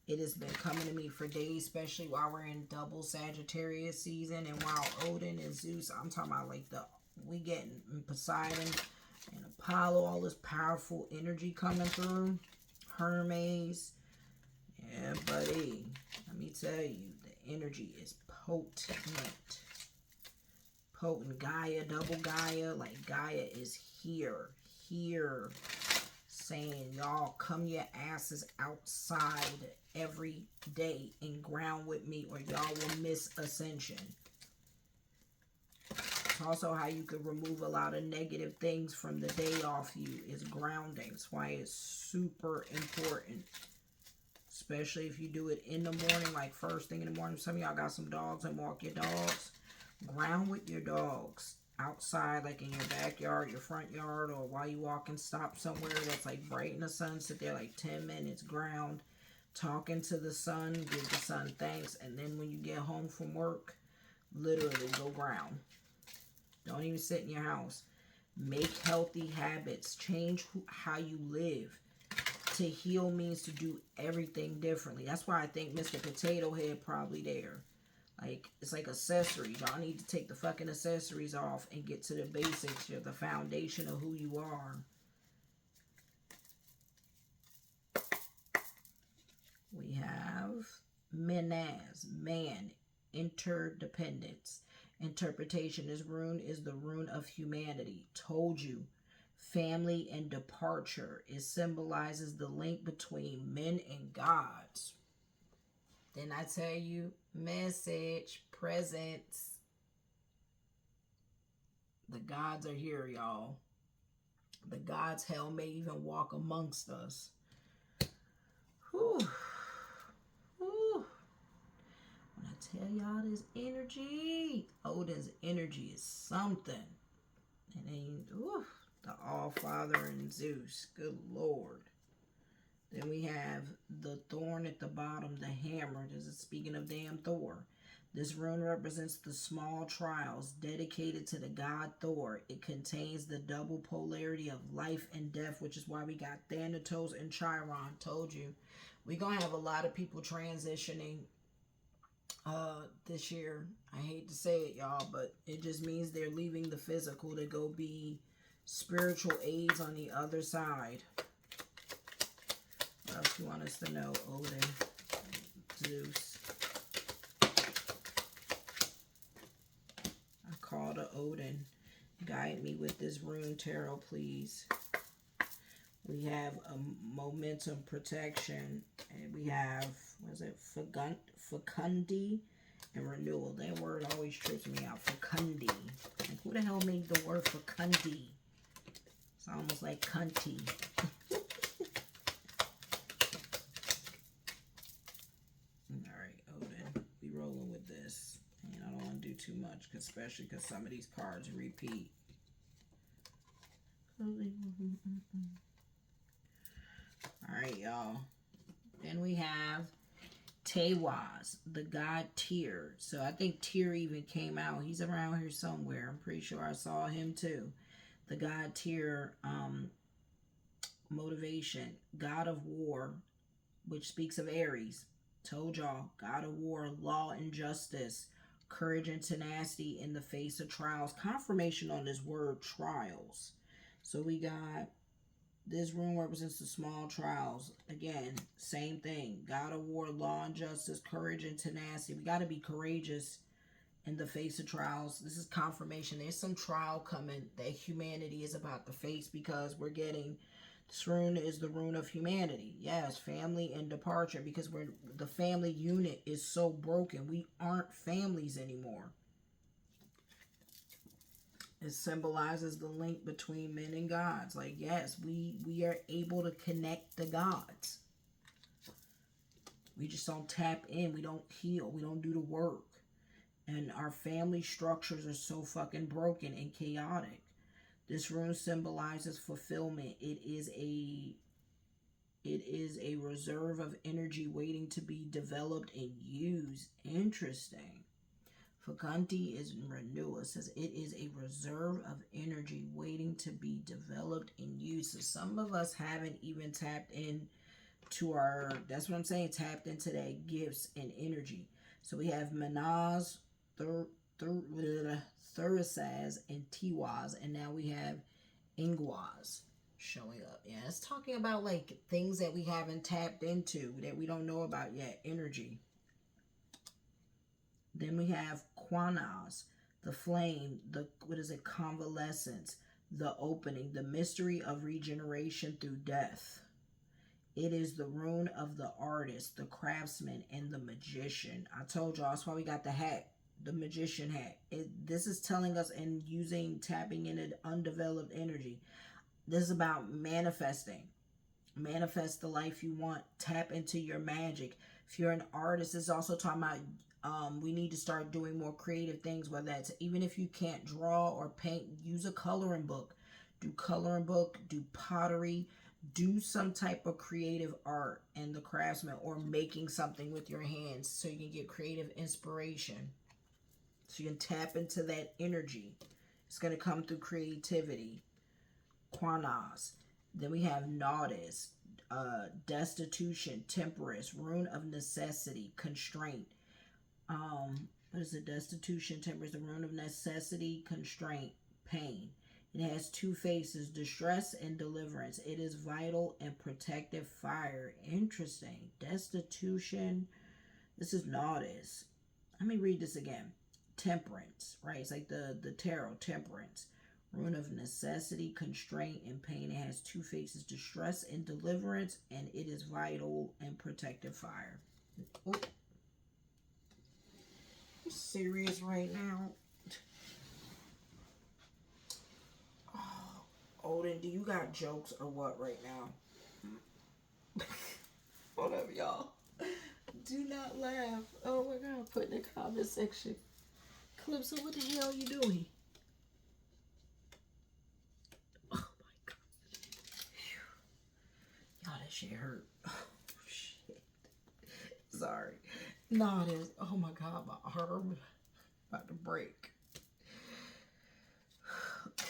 It has been coming to me for days, especially while we're in double Sagittarius season and while Odin and Zeus, I'm talking about like we getting Poseidon and Apollo, all this powerful energy coming through. Hermes. Yeah, buddy. Let me tell you, the energy is potent. Potent. Gaia, double Gaia. Like Gaia is here. Saying, y'all, come your asses outside every day and ground with me or y'all will miss ascension. It's also how you can remove a lot of negative things from the day off you is grounding. That's why it's super important. Especially if you do it in the morning, like first thing in the morning. Some of y'all got some dogs and walk your dogs. Ground with your dogs. Outside, like in your backyard, your front yard, or while you walk and stop somewhere that's like bright in the sun. Sit there like 10 minutes, ground. Talking to the sun, give the sun thanks. And then when you get home from work, literally go ground. Don't even sit in your house. Make healthy habits. Change how you live. To heal means to do everything differently. That's why I think Mr. Potato Head probably there. Like, it's like accessories. Y'all need to take the fucking accessories off and get to the basics. You're the foundation of who you are. We have Menaz, man, interdependence. Interpretation. This rune is the rune of humanity. Told you. Family and departure. It symbolizes the link between men and gods. Then I tell you, message, presence. The gods are here, y'all. The gods, hell, may even walk amongst us. Whew. Whew. When I tell y'all this energy, Odin's energy is something. And then, the All-Father and Zeus. Good Lord. Then we have the thorn at the bottom, the hammer. This is speaking of damn Thor. This rune represents the small trials dedicated to the god Thor. It contains the double polarity of life and death, which is why we got Thanatos and Chiron. Told you. We're going to have a lot of people transitioning this year. I hate to say it, y'all, but it just means they're leaving the physical to go be spiritual aids on the other side. What else you want us to know? Odin, Zeus. I call to Odin. Guide me with this rune tarot, please. We have a momentum protection. And we have, what is it? Fecundity and renewal. That word always trips me out. Fecundity. Like, who the hell made the word fecundity? It's almost like cunty. Alright, Odin. We rolling with this. And I don't want to do too much, especially because some of these cards repeat. Alright, y'all. Then we have Tewaz, the god Tyr. So I think Tyr even came out. He's around here somewhere. I'm pretty sure I saw him too. The god Tyr, motivation. God of war, which speaks of Aries. Told y'all. God of war, law and justice. Courage and tenacity in the face of trials. Confirmation on this word, trials. So we got... This rune represents the small trials. Again, same thing. God of war, law and justice, courage and tenacity. We got to be courageous in the face of trials. This is confirmation. There's some trial coming that humanity is about to face because we're getting... This rune is the rune of humanity. Yes, family and departure, because the family unit is so broken. We aren't families anymore. It symbolizes the link between men and gods. Like, yes, we are able to connect the gods. We just don't tap in. We don't heal. We don't do the work. And our family structures are so fucking broken and chaotic. This rune symbolizes fulfillment. It is a reserve of energy waiting to be developed and used. Interesting. Fecundity is renewal. It says it is a reserve of energy waiting to be developed and used. So some of us haven't even tapped in to our, that's what I'm saying, tapped into that gifts and energy. So we have Manaz, Thurisaz, and Tiwaz, and now we have Ingwaz showing up. Yeah, it's talking about like things that we haven't tapped into, that we don't know about yet, energy. Then we have Quanaz, the flame, the, convalescence, the opening, the mystery of regeneration through death. It is the rune of the artist, the craftsman, and the magician. I told y'all, that's why we got the hat, the magician hat. This is telling us and tapping into undeveloped energy. This is about manifesting. Manifest the life you want. Tap into your magic. If you're an artist, it's also talking about we need to start doing more creative things, whether that's, even if you can't draw or paint, use a coloring book. Do coloring book, do pottery, do some type of creative art and the craftsman, or making something with your hands so you can get creative inspiration. So you can tap into that energy. It's going to come through creativity. Quanaz. Then we have Naudis, destitution, temperance, rune of necessity, constraint. What is it? Destitution, temperance, the rune of necessity, constraint, pain. It has two faces, distress and deliverance. It is vital and protective fire. Interesting. Destitution. This is Naudis. Let me read this again. temperance, right? It's like the tarot, temperance. Rune of necessity, constraint, and pain. It has two faces, distress and deliverance, and it is vital and protective fire. Ooh. I'm serious right now. Oh, Odin, do you got jokes or what right now? Whatever, y'all. Do not laugh. Oh my God, put in the comment section. Calypso, what the hell are you doing? That shit hurt. Oh, shit. Sorry. No, it is. Oh my God, my arm about to break.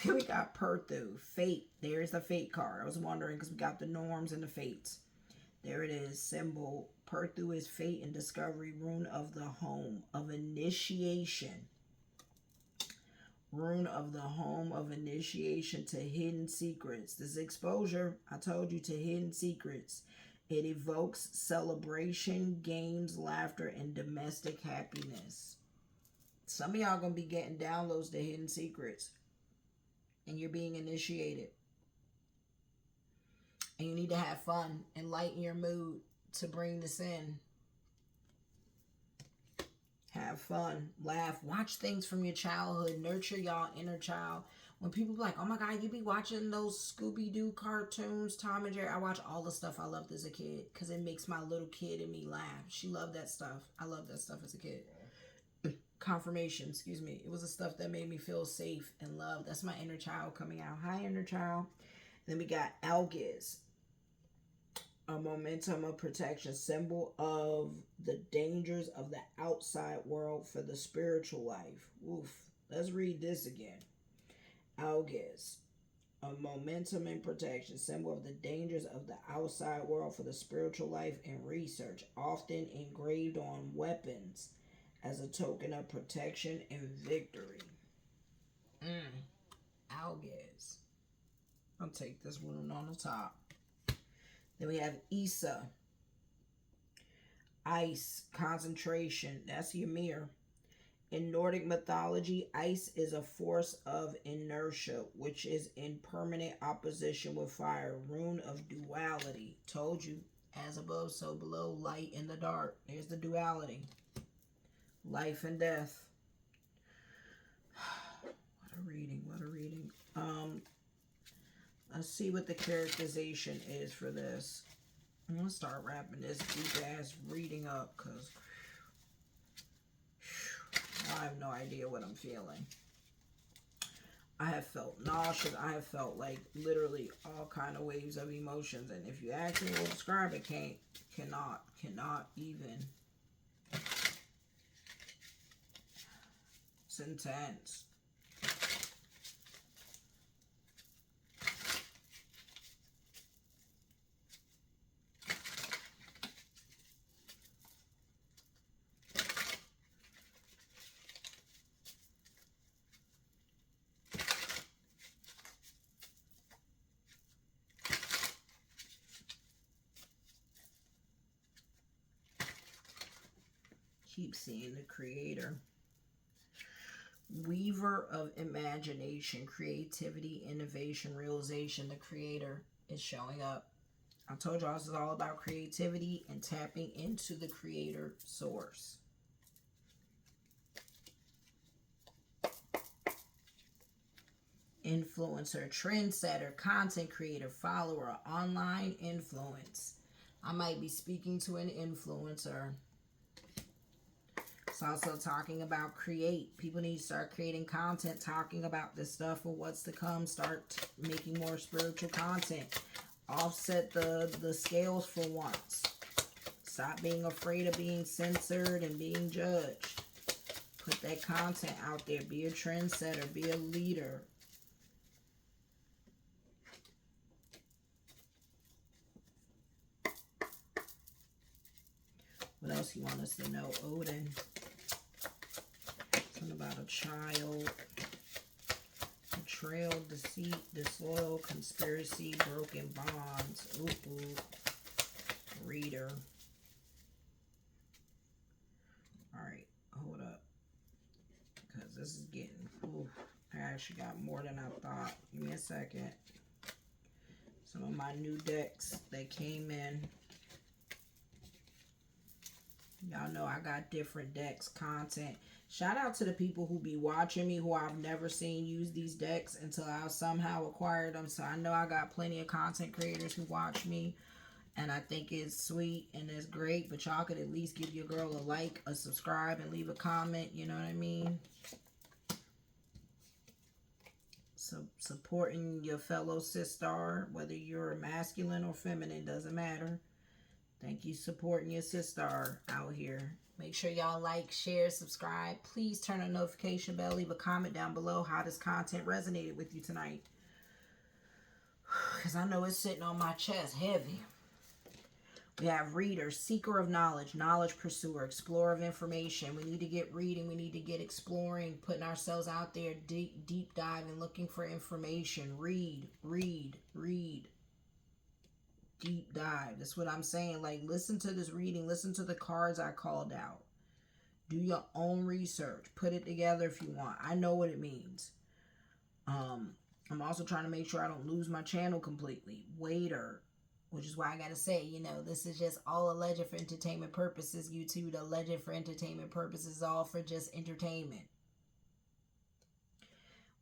Here we got Perthu. Fate. There's the fate card. I was wondering because we got the norms and the fates. There it is. Symbol. Perthu is fate and discovery. Rune of the home of initiation. Rune of the home of initiation to hidden secrets. This exposure, I told you, to hidden secrets. It evokes celebration, games, laughter, and domestic happiness. Some of y'all going to be getting downloads to hidden secrets. And you're being initiated. And you need to have fun and lighten your mood to bring this in. Have fun, laugh, watch things from your childhood, nurture y'all inner child. When people be like, oh my God, you be watching those Scooby-Doo cartoons, Tom and Jerry. I watch all the stuff I loved as a kid because it makes my little kid in me laugh. She loved that stuff. I loved that stuff as a kid. Confirmation, excuse me. It was the stuff that made me feel safe and loved. That's my inner child coming out. Hi, inner child. Then we got Algiz. A momentum of protection, symbol of the dangers of the outside world for the spiritual life. Oof. Let's read this again. Algiz. A momentum and protection, symbol of the dangers of the outside world for the spiritual life and research, often engraved on weapons as a token of protection and victory. Algiz. I'll take this one on the top. Then we have Issa. Ice, concentration. That's Ymir. In Nordic mythology, ice is a force of inertia, which is in permanent opposition with fire. Rune of duality. Told you, as above, so below, light and the dark. There's the duality. Life and death. What a reading, what a reading. Let's see what the characterization is for this. I'm going to start wrapping this deep ass reading up because I have no idea what I'm feeling. I have felt nauseous. I have felt like literally all kind of waves of emotions. And if you actually will describe it, cannot even. It's intense. Keep seeing the creator. Weaver of imagination, creativity, innovation, realization. The creator is showing up. I told y'all this is all about creativity and tapping into the creator source. Influencer, trendsetter, content creator, follower, online influence. I might be speaking to an influencer. It's also talking about create. People need to start creating content, talking about this stuff or what's to come. Start making more spiritual content. Offset the scales for once. Stop being afraid of being censored and being judged. Put that content out there. Be a trendsetter. Be a leader. What else you want us to know, Odin? Something about a child. Betrayal, deceit, disloyal, conspiracy, broken bonds. Ooh, ooh. Reader. Alright, hold up. this is getting, ooh, I actually got more than I thought. Give me a second. Some of my new decks that came in. Y'all know I got different decks, content. Shout out to the people who be watching me, who I've never seen use these decks until I somehow acquired them. So I know I got plenty of content creators who watch me. And I think it's sweet and it's great. But y'all could at least give your girl a like, a subscribe, and leave a comment. You know what I mean? So supporting your fellow sister, whether you're masculine or feminine, doesn't matter. Thank you supporting your sister out here. Make sure y'all like, share, subscribe. Please turn on notification bell. Leave a comment down below how this content resonated with you tonight. Because I know it's sitting on my chest heavy. We have reader, seeker of knowledge, knowledge pursuer, explorer of information. We need to get reading. We need to get exploring, putting ourselves out there, deep diving, looking for information. Read, read, read. Deep dive. That's what I'm saying. Like, listen to this reading. Listen to the cards I called out. Do your own research. Put it together if you want. I know what it means. I'm also trying to make sure I don't lose my channel completely. Waiter. Which is why I gotta say, you know, this is just all alleged for entertainment purposes. YouTube, the alleged for entertainment purposes, all for just entertainment.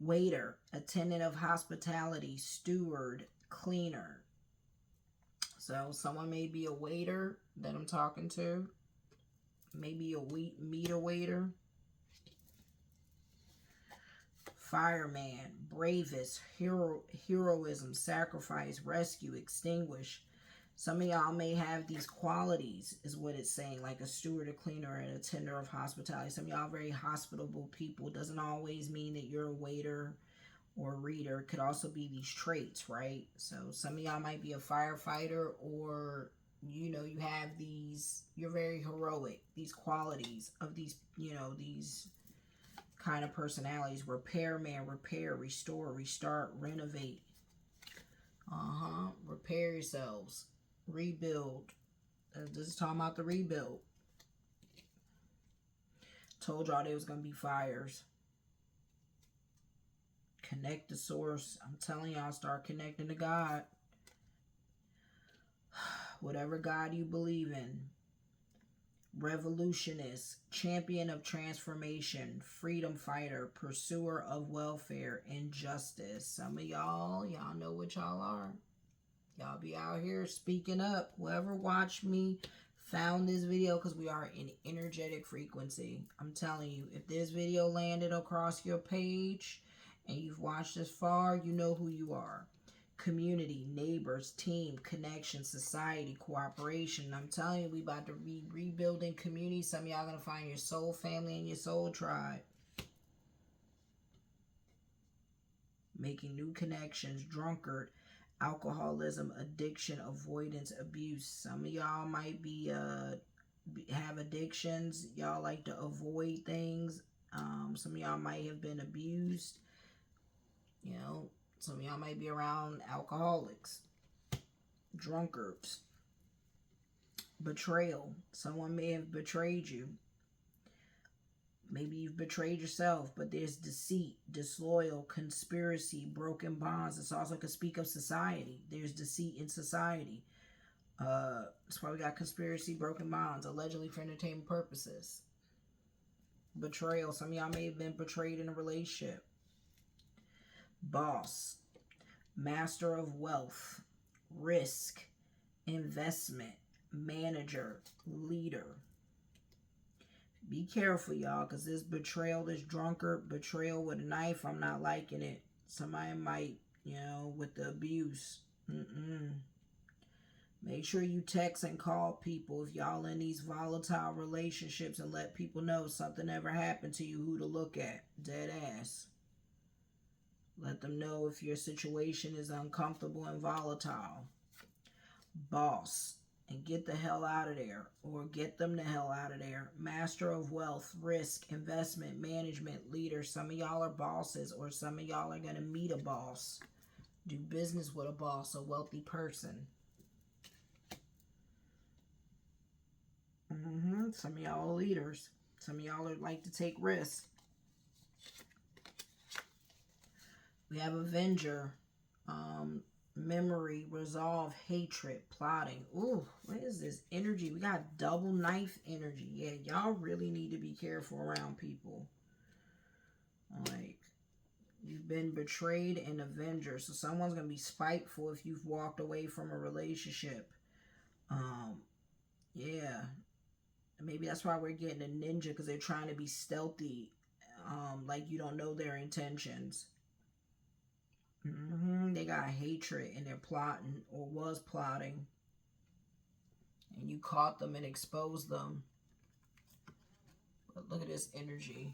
Waiter. Attendant of hospitality. Steward. Cleaner. So someone may be a waiter that I'm talking to. Maybe a meter waiter. Fireman, bravest, heroism, sacrifice, rescue, extinguish. Some of y'all may have these qualities, is what it's saying, like a steward, a cleaner, and a tender of hospitality. Some of y'all very hospitable people. Doesn't always mean that you're a waiter or reader. Could also be these traits, right? So some of y'all might be a firefighter, or you know, you have these, you're very heroic, these qualities of these, you know, these kind of personalities. Repairman, repair, restore, restart, renovate. Repair yourselves, rebuild. This is talking about the rebuild. Told y'all there was gonna be fires. Connect to source. I'm telling y'all, start connecting to God. Whatever God you believe in. Revolutionist, champion of transformation, freedom fighter, pursuer of welfare and justice. Some of y'all know what y'all are. Y'all be out here speaking up. Whoever watched me found this video, because we are in energetic frequency. I'm telling you, if this video landed across your page and you've watched this far, you know who you are. Community, neighbors, team, connection, society, cooperation. I'm telling you, we about to be rebuilding community. Some of y'all gonna find your soul family and your soul tribe. Making new connections. Drunkard, alcoholism, addiction, avoidance, abuse. Some of y'all might be have addictions. Y'all like to avoid things. Some of y'all might have been abused. You know, some of y'all might be around alcoholics, drunkards. Betrayal. Someone may have betrayed you. Maybe you've betrayed yourself, but there's deceit, disloyal, conspiracy, broken bonds. This also could speak of society. There's deceit in society. That's why we got conspiracy, broken bonds, allegedly for entertainment purposes. Betrayal. Some of y'all may have been betrayed in a relationship. Boss. Master of wealth. Risk. Investment. Manager. Leader. Be careful, y'all, because this betrayal, this drunkard, betrayal with a knife, I'm not liking it. Somebody might, you know, with the abuse. Make sure you text and call people if y'all in these volatile relationships, and let people know something ever happened to you, who to look at. Dead ass. Let them know if your situation is uncomfortable and volatile. Boss. And get the hell out of there, or get them the hell out of there. Master of wealth, risk, investment, management, leader. Some of y'all are bosses, or some of y'all are going to meet a boss. Do business with a boss, a wealthy person. Some of y'all are leaders. Some of y'all are like to take risks. We have Avenger, memory, resolve, hatred, plotting. Ooh, what is this energy? We got double knife energy. Yeah, y'all really need to be careful around people. Like, you've been betrayed in Avenger. So someone's going to be spiteful if you've walked away from a relationship. Yeah. Maybe that's why we're getting a ninja, because they're trying to be stealthy. Like you don't know their intentions. They got hatred and they're plotting or was plotting. And you caught them and exposed them. But look at this energy.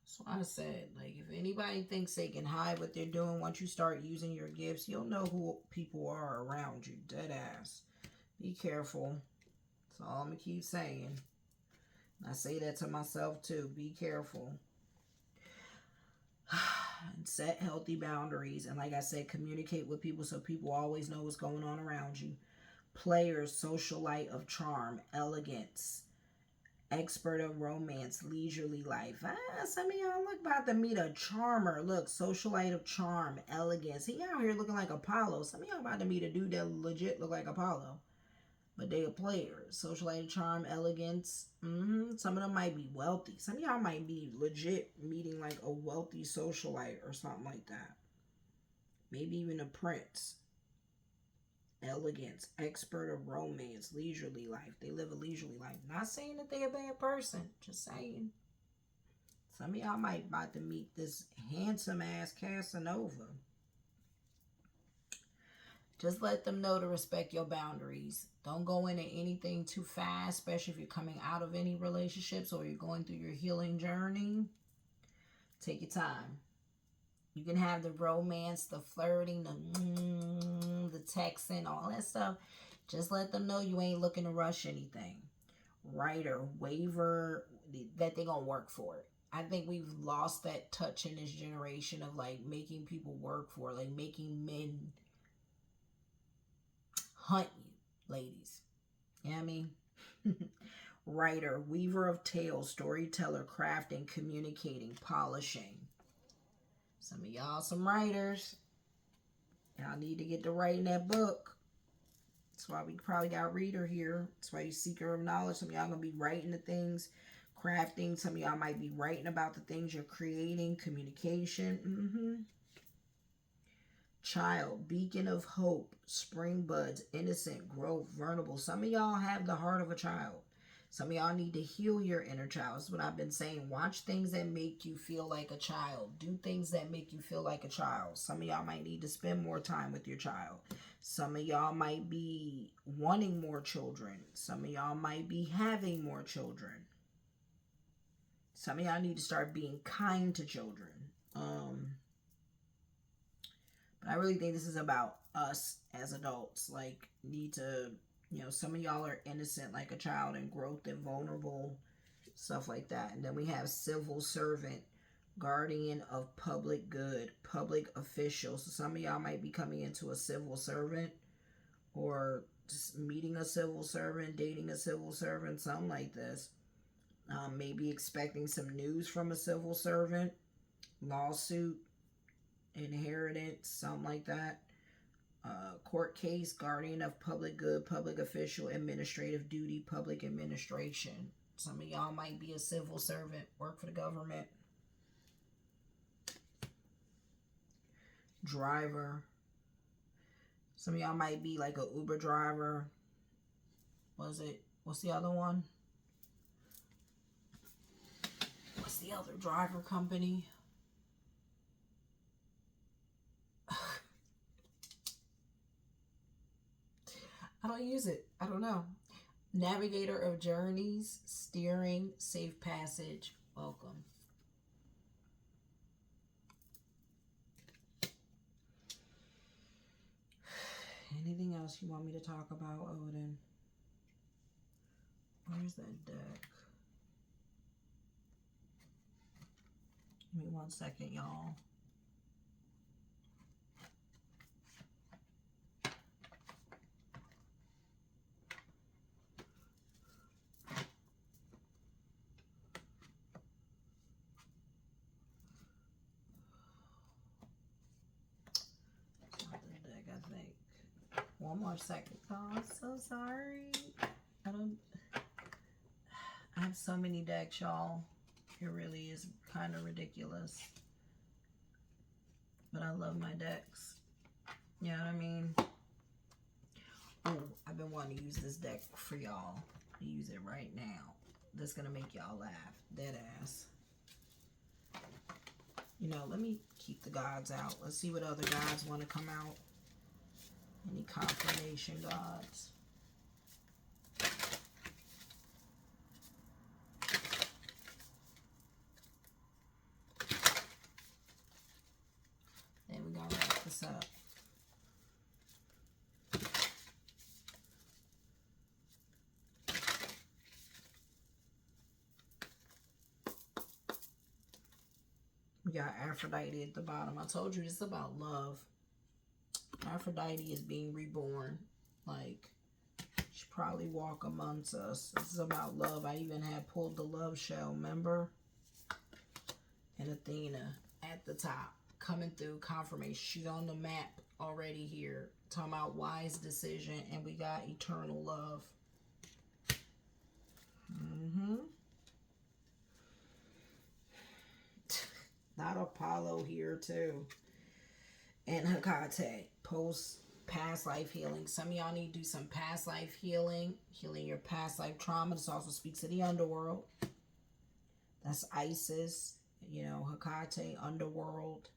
So I said, like, if anybody thinks they can hide what they're doing, once you start using your gifts, you'll know who people are around you. Dead ass. Be careful. That's all I'm going to keep saying. I say that to myself too. Be careful. And set healthy boundaries. And like I said, communicate with people so people always know what's going on around you. Players, socialite of charm, elegance, expert of romance, leisurely life. Some of y'all look about to meet a charmer. Look, socialite of charm, elegance. He out here looking like Apollo. Some of y'all about to meet a dude that legit look like Apollo. But they are players. Socialite of charm, elegance. Some of them might be wealthy. Some of y'all might be legit meeting like a wealthy socialite or something like that. Maybe even a prince. Elegance, expert of romance, leisurely life. They live a leisurely life. Not saying that they're a bad person. Just saying. Some of y'all might about to meet this handsome ass Casanova. Just let them know to respect your boundaries. Don't go into anything too fast, especially if you're coming out of any relationships or you're going through your healing journey. Take your time. You can have the romance, the flirting, the texting, all that stuff. Just let them know you ain't looking to rush anything. Writer, waver, that they gonna work for it. I think we've lost that touch in this generation of like making people work for it, like making men hunt you, ladies. You know what I mean? Writer, weaver of tales, storyteller, crafting, communicating, polishing. Some of y'all some writers. Y'all need to get to writing that book. That's why we probably got a reader here. That's why you seeker of knowledge. Some of y'all gonna be writing the things, crafting. Some of y'all might be writing about the things you're creating, communication. Child, beacon of hope, spring buds, innocent, growth, vulnerable. Some of y'all have the heart of a child. Some of y'all need to heal your inner child. That's what I've been saying. Watch things that make you feel like a child. Do things that make you feel like a child. Some of y'all might need to spend more time with your child. Some of y'all might be wanting more children. Some of y'all might be having more children. Some of y'all need to start being kind to children. But I really think this is about us as adults. Like, need to, some of y'all are innocent like a child and growth and vulnerable, stuff like that. And then we have civil servant, guardian of public good, public official. So some of y'all might be coming into a civil servant or just meeting a civil servant, dating a civil servant, something like this. Maybe expecting some news from a civil servant, lawsuit, inheritance, something like that. Court case, guardian of public good, public official, administrative duty, public administration. Some of y'all might be a civil servant, work for the government. Driver. Some of y'all might be like a Uber driver. What's the other one? What's the other driver company? I don't use it. I don't know. Navigator of journeys, steering, safe passage, welcome. Anything else you want me to talk about, Odin? Where's that deck? Give me 1 second, y'all. One more second. Oh, I'm so sorry. I have so many decks, y'all. It really is kind of ridiculous. But I love my decks. You know what I mean? Oh, I've been wanting to use this deck for y'all. Use it right now. That's going to make y'all laugh. Dead ass. You know, let me keep the gods out. Let's see what other gods want to come out. Any confirmation gods? Then we gotta wrap this up. We got Aphrodite at the bottom. I told you this is about love. Aphrodite is being reborn. Like, she probably walk amongst us. This is about love. I even had pulled the love shell, remember? And Athena at the top. Coming through confirmation. She's on the map already here. Talking about wise decision. And we got eternal love. Not Apollo here too. And Hecate. Post past life healing. Some of y'all need to do some past life healing. Healing your past life trauma. This also speaks to the underworld. That's Isis. You know, Hecate, underworld.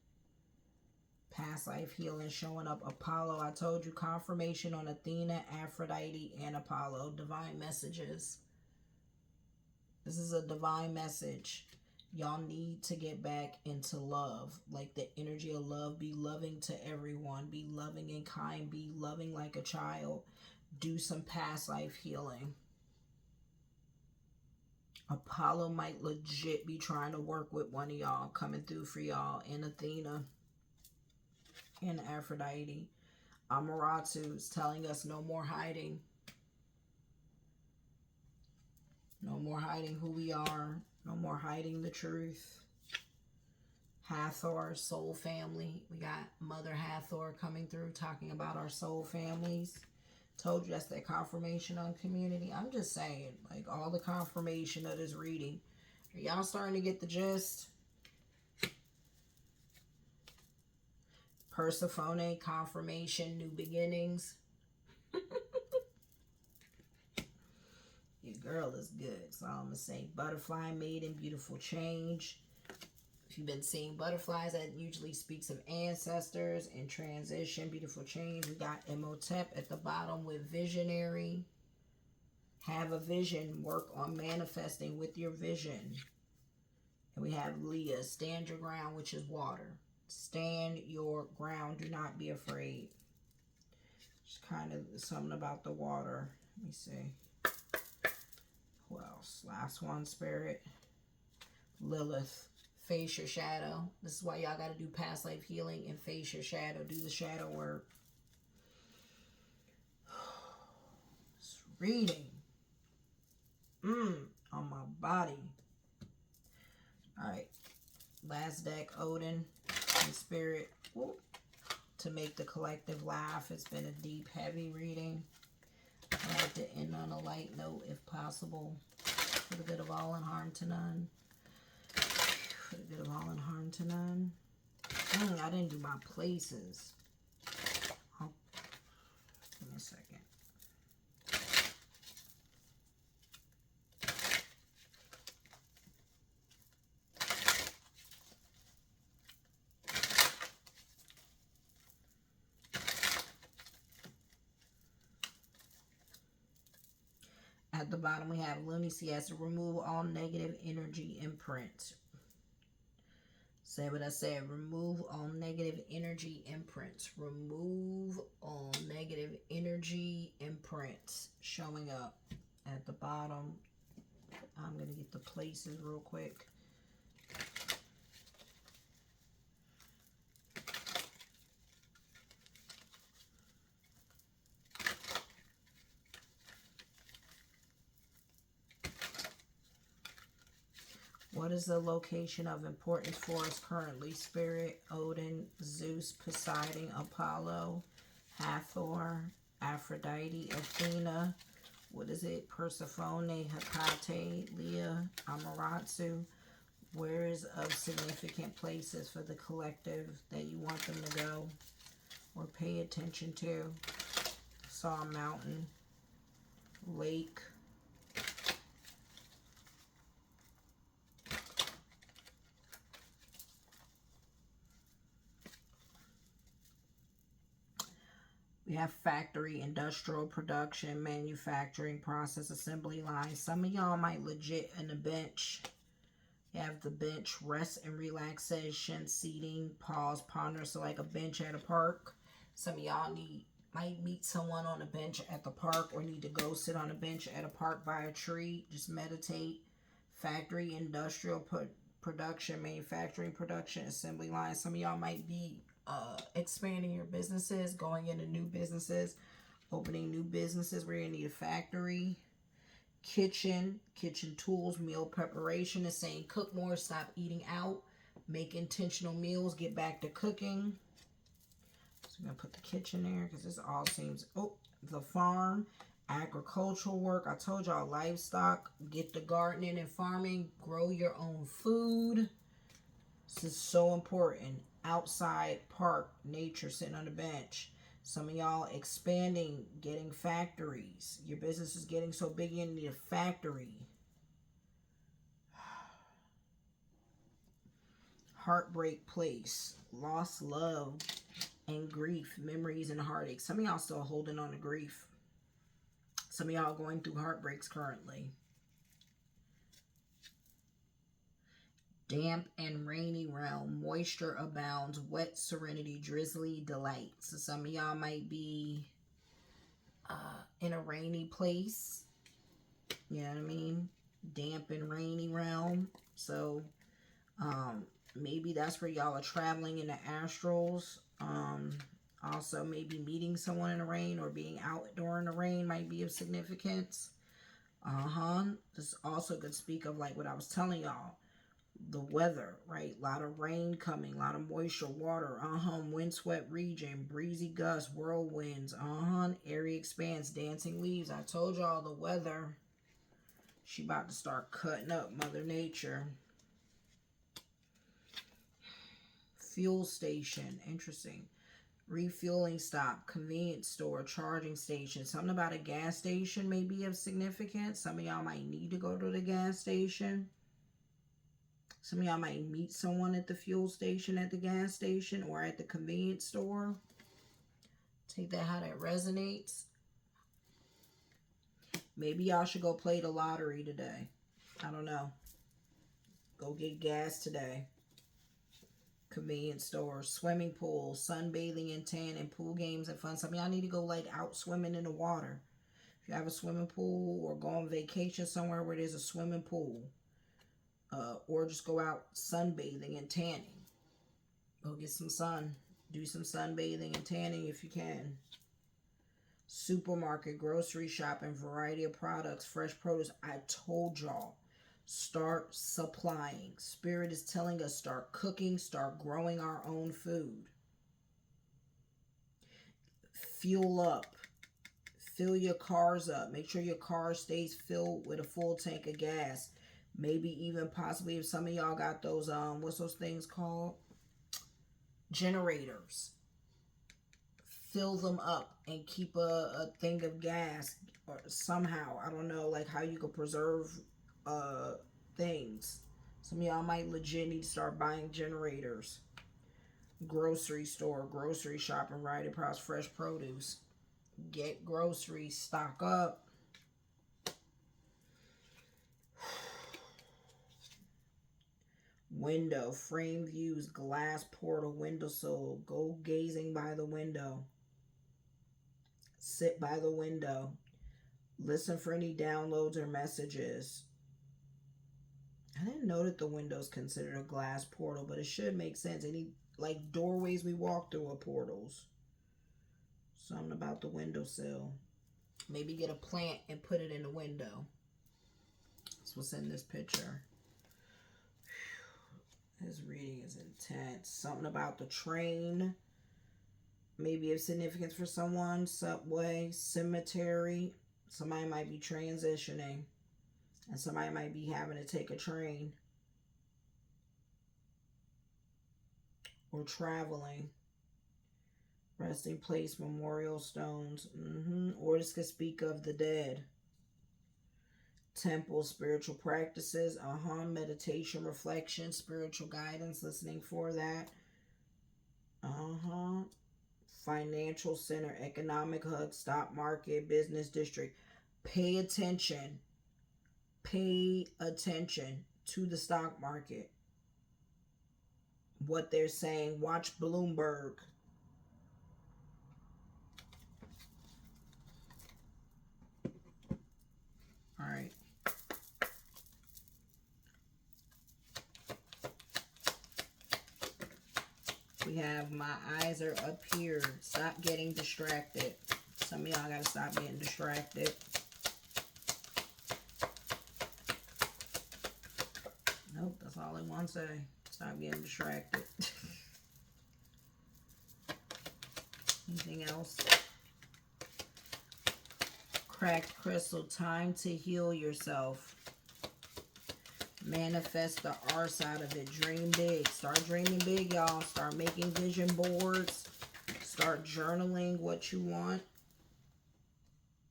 Past life healing showing up. Apollo. I told you confirmation on Athena, Aphrodite, and Apollo. Divine messages. This is a divine message. Y'all need to get back into love. Like the energy of love. Be loving to everyone. Be loving and kind. Be loving like a child. Do some past life healing. Apollo might legit be trying to work with one of y'all. Coming through for y'all. And Athena. And Aphrodite. Amaratu is telling us no more hiding. No more hiding who we are. No more hiding the truth. Hathor, soul family. We got Mother Hathor coming through talking about our soul families. Told you that's that confirmation on community. I'm just saying, like all the confirmation of this reading. Are y'all starting to get the gist? Persephone, confirmation, new beginnings. Your girl is good. So I'm going to say butterfly, maiden, beautiful change. If you've been seeing butterflies, that usually speaks of ancestors and transition, beautiful change. We got Imhotep at the bottom with visionary. Have a vision. Work on manifesting with your vision. And we have Leah, stand your ground, which is water. Stand your ground. Do not be afraid. Just kind of something about the water. Let me see. Who else? Last one, Spirit. Lilith. Face your shadow. This is why y'all got to do past life healing and face your shadow. Do the shadow work. It's reading. On my body. Alright. Last deck, Odin and Spirit. Whoop. To make the collective laugh. It's been a deep, heavy reading. I like to end on a light note if possible. For the good of all and harm to none. For the good of all and harm to none. Dang, I didn't do my places. Oh, give me a second. At the bottom, we have lunacy has to remove all negative energy imprint. Say what I said. Remove all negative energy imprints. Remove all negative energy imprints showing up at the bottom. I'm going to get the places real quick. What is the location of importance for us currently? Spirit, Odin, Zeus, Poseidon, Apollo, Hathor, Aphrodite, Athena. What is it? Persephone, Hecate, Leah, Amaterasu. Where is of significant places for the collective that you want them to go or pay attention to? Saw a mountain, lake. We have factory, industrial production, manufacturing, process, assembly line. Some of y'all might legit in the bench. You have the bench, rest and relaxation, seating, pause, ponder. So like a bench at a park. Some of y'all might meet someone on a bench at the park or need to go sit on a bench at a park by a tree. Just meditate. Factory, industrial production, manufacturing, production, assembly line. Some of y'all might be expanding your businesses, going into new businesses, opening new businesses where you need a factory. Kitchen tools, meal preparation is saying cook more, stop eating out, make intentional meals, get back to cooking. So I'm going to put the kitchen there because this all seems, the farm, agricultural work. I told y'all livestock, get the gardening and farming, grow your own food. This is so important. Outside, park, nature, sitting on the bench. Some of y'all expanding, getting factories. Your business is getting so big you need a factory. Heartbreak place, lost love and grief, memories and heartache. Some of y'all still holding on to grief. Some of y'all going through heartbreaks currently. Damp and rainy realm, moisture abounds, wet serenity, drizzly delight. So some of y'all might be in a rainy place. You know what I mean? Damp and rainy realm. So maybe that's where y'all are traveling in the astrals. Also maybe meeting someone in the rain or being out during the rain might be of significance. This also could speak of like what I was telling y'all. The weather, right? A lot of rain coming, a lot of moisture, water, windswept region, breezy gusts, whirlwinds, area expands, dancing leaves. I told y'all the weather, she about to start cutting up Mother Nature. Fuel station, interesting. Refueling stop, convenience store, charging station. Something about a gas station may be of significance. Some of y'all might need to go to the gas station. Some of y'all might meet someone at the fuel station, at the gas station, or at the convenience store. Take that how that resonates. Maybe y'all should go play the lottery today. I don't know. Go get gas today. Convenience stores, swimming pools, sunbathing and tan, and pool games and fun. Some of y'all need to go like out swimming in the water. If you have a swimming pool or go on vacation somewhere where there's a swimming pool. Or just go out sunbathing and tanning. Go get some sun. Do some sunbathing and tanning if you can. Supermarket, grocery shopping, variety of products, fresh produce. I told y'all, start supplying. Spirit is telling us start cooking, start growing our own food. Fuel up. Fill your cars up. Make sure your car stays filled with a full tank of gas. Maybe even possibly if some of y'all got those, what's those things called? Generators. Fill them up and keep a thing of gas or somehow. I don't know, like how you could preserve things. Some of y'all might legit need to start buying generators. Grocery store, grocery shopping, right across fresh produce. Get groceries, stock up. Window, frame views, glass portal, windowsill. Go gazing by the window. Sit by the window. Listen for any downloads or messages. I didn't know that the window's considered a glass portal, but it should make sense. Any like doorways we walk through are portals. Something about the windowsill. Maybe get a plant and put it in the window. That's what's in this picture. His reading is intense. Something about the train. maybe of significance for someone. Subway, cemetery. Somebody might be transitioning. And somebody might be having to take a train. Or traveling. Resting place, memorial stones. Or this could speak of the dead. Temple, spiritual practices. Meditation, reflection, spiritual guidance. Listening for that. Financial center, economic hub, stock market, business district. Pay attention. Pay attention to the stock market. What they're saying. Watch Bloomberg. All right. We have my eyes are up here. Stop getting distracted. Some of y'all got to stop getting distracted. Nope, that's all I want to say. Stop getting distracted. Anything else? Cracked crystal. Time to heal yourself. Manifest the R side of it. Dream big. Start dreaming big, y'all. Start making vision boards. Start journaling what you want.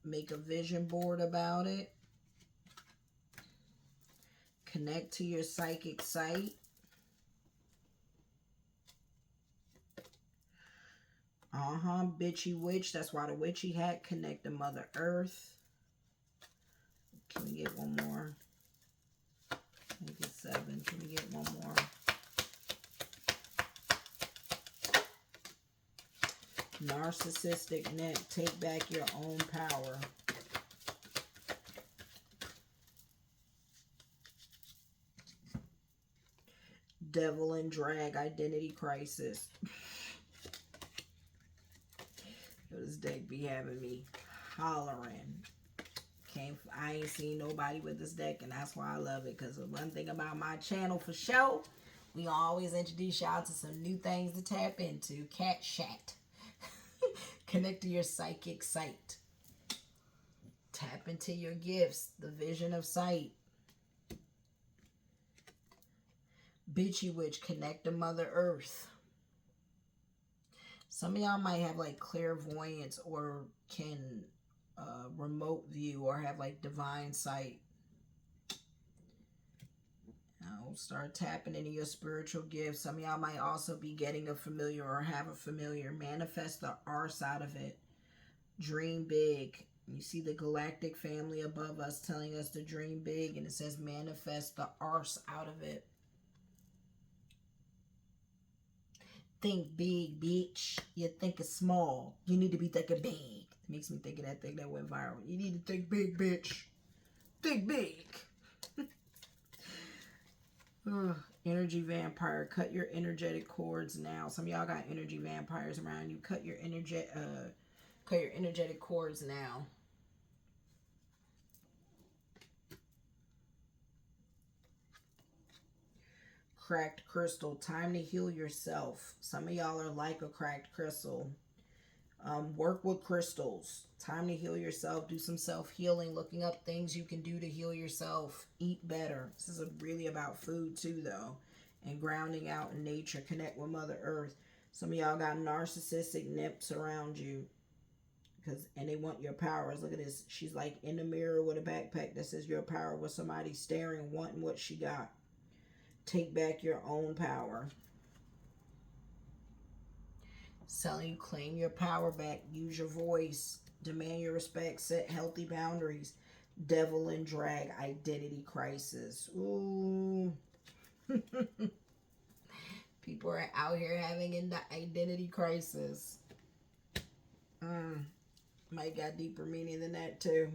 Make a vision board about it. Connect to your psychic sight. Bitchy witch. That's why the witchy hat. Connect to Mother Earth. Can we get one more? Make it 7. Can we get one more? Narcissistic neck. Take back your own power. Devil and drag. Identity crisis. This deck be having me hollering. I ain't seen nobody with this deck, and that's why I love it. Because the one thing about my channel for show, we always introduce y'all to some new things to tap into. Cat chat. Connect to your psychic sight. Tap into your gifts. The vision of sight. Bitchy witch. Connect to Mother Earth. Some of y'all might have like clairvoyance or can remote view or have like divine sight. Now start tapping into your spiritual gifts. Some of y'all might also be getting a familiar or have a familiar. Manifest the R side of it. Dream big. You see the galactic family above us telling us to dream big, and it says manifest the arse out of it. Think big, bitch. You think it's small. You need to be thinking big. It makes me think of that thing that went viral. You need to think big, bitch. Think big. Energy vampire. Cut your energetic cords now. Some of y'all got energy vampires around you. Cut your energetic cords now. Cracked crystal. Time to heal yourself. Some of y'all are like a cracked crystal. Work with crystals. Time to heal yourself. Do some self-healing. Looking up things you can do to heal yourself. Eat better. This is really about food too, though. And grounding out in nature. Connect with Mother Earth. Some of y'all got narcissistic nymphs around you. And they want your powers. Look at this. She's like in the mirror with a backpack that says your power, with somebody staring, wanting what she got. Take back your own power. Selling you, claim your power back. Use your voice. Demand your respect. Set healthy boundaries. Devil and drag. Identity crisis. Ooh. People are out here having an identity crisis. Might got deeper meaning than that too.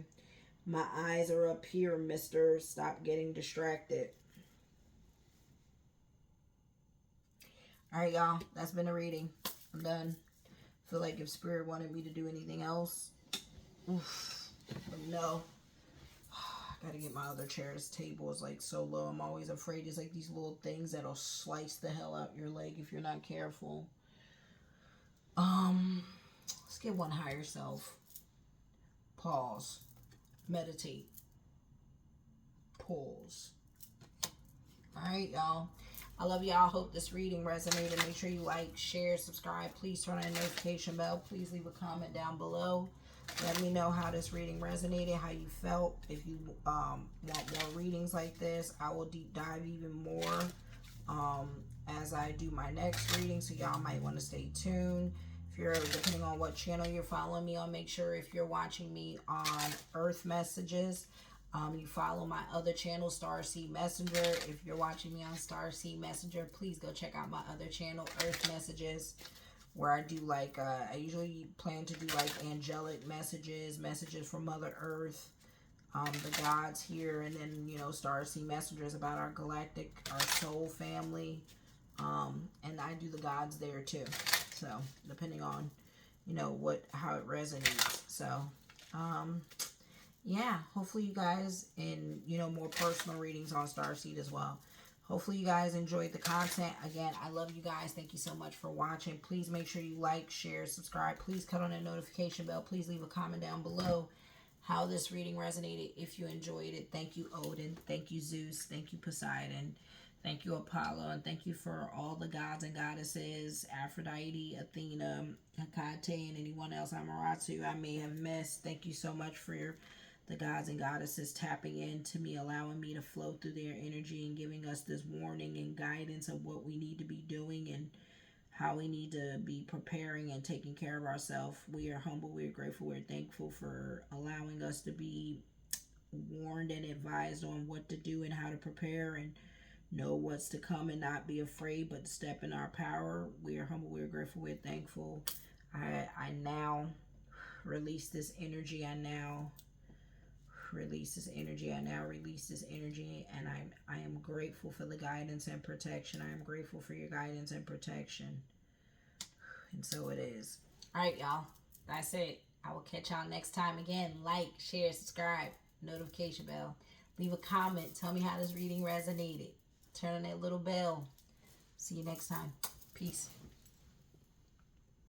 My eyes are up here, mister. Stop getting distracted. Alright, y'all. That's been a reading. I'm done. Feel like if Spirit wanted me to do anything else. Oof. No. I gotta get my other chair. This table is like so low. I'm always afraid there's like these little things that'll slice the hell out your leg if you're not careful. Let's get one higher self. Pause. Meditate. Pause. Alright, y'all. I love y'all. Hope this reading resonated. Make sure you like, share, subscribe. Please turn on the notification bell. Please leave a comment down below. Let me know how this reading resonated, how you felt. If you want more readings like this, I will deep dive even more as I do my next reading. So y'all might want to stay tuned. If you're, depending on what channel you're following me on, make sure if you're watching me on Earth Messages, you follow my other channel, Starseed Messenger. If you're watching me on Starseed Messenger, please go check out my other channel, Earth Messages, where I do like, I usually plan to do like angelic messages, messages from Mother Earth, the gods here, and then, you know, Starseed Messenger is about our galactic, our soul family, and I do the gods there too. So, depending on, you know, how it resonates. So, yeah, hopefully you guys, and, you know, more personal readings on Starseed as well. Hopefully you guys enjoyed the content. Again, I love you guys. Thank you so much for watching. Please make sure you like, share, subscribe. Please cut on that notification bell. Please leave a comment down below how this reading resonated, if you enjoyed it. Thank you, Odin. Thank you, Zeus. Thank you, Poseidon. Thank you, Apollo. And thank you for all the gods and goddesses, Aphrodite, Athena, Hecate, and anyone else, Amaratu, I may have missed. Thank you so much for the gods and goddesses tapping into me, allowing me to flow through their energy and giving us this warning and guidance of what we need to be doing and how we need to be preparing and taking care of ourselves. We are humble, we're grateful, we're thankful for allowing us to be warned and advised on what to do and how to prepare and know what's to come and not be afraid, but step in our power. We are humble, we're grateful, we're thankful. I now release this energy. I now release this energy. I now release this energy, and I am grateful for the guidance and protection. I am grateful for your guidance and protection. And so it is. All right, y'all. That's it. I will catch y'all next time. Again, like, share, subscribe, notification bell. Leave a comment. Tell me how this reading resonated. Turn on that little bell. See you next time. Peace.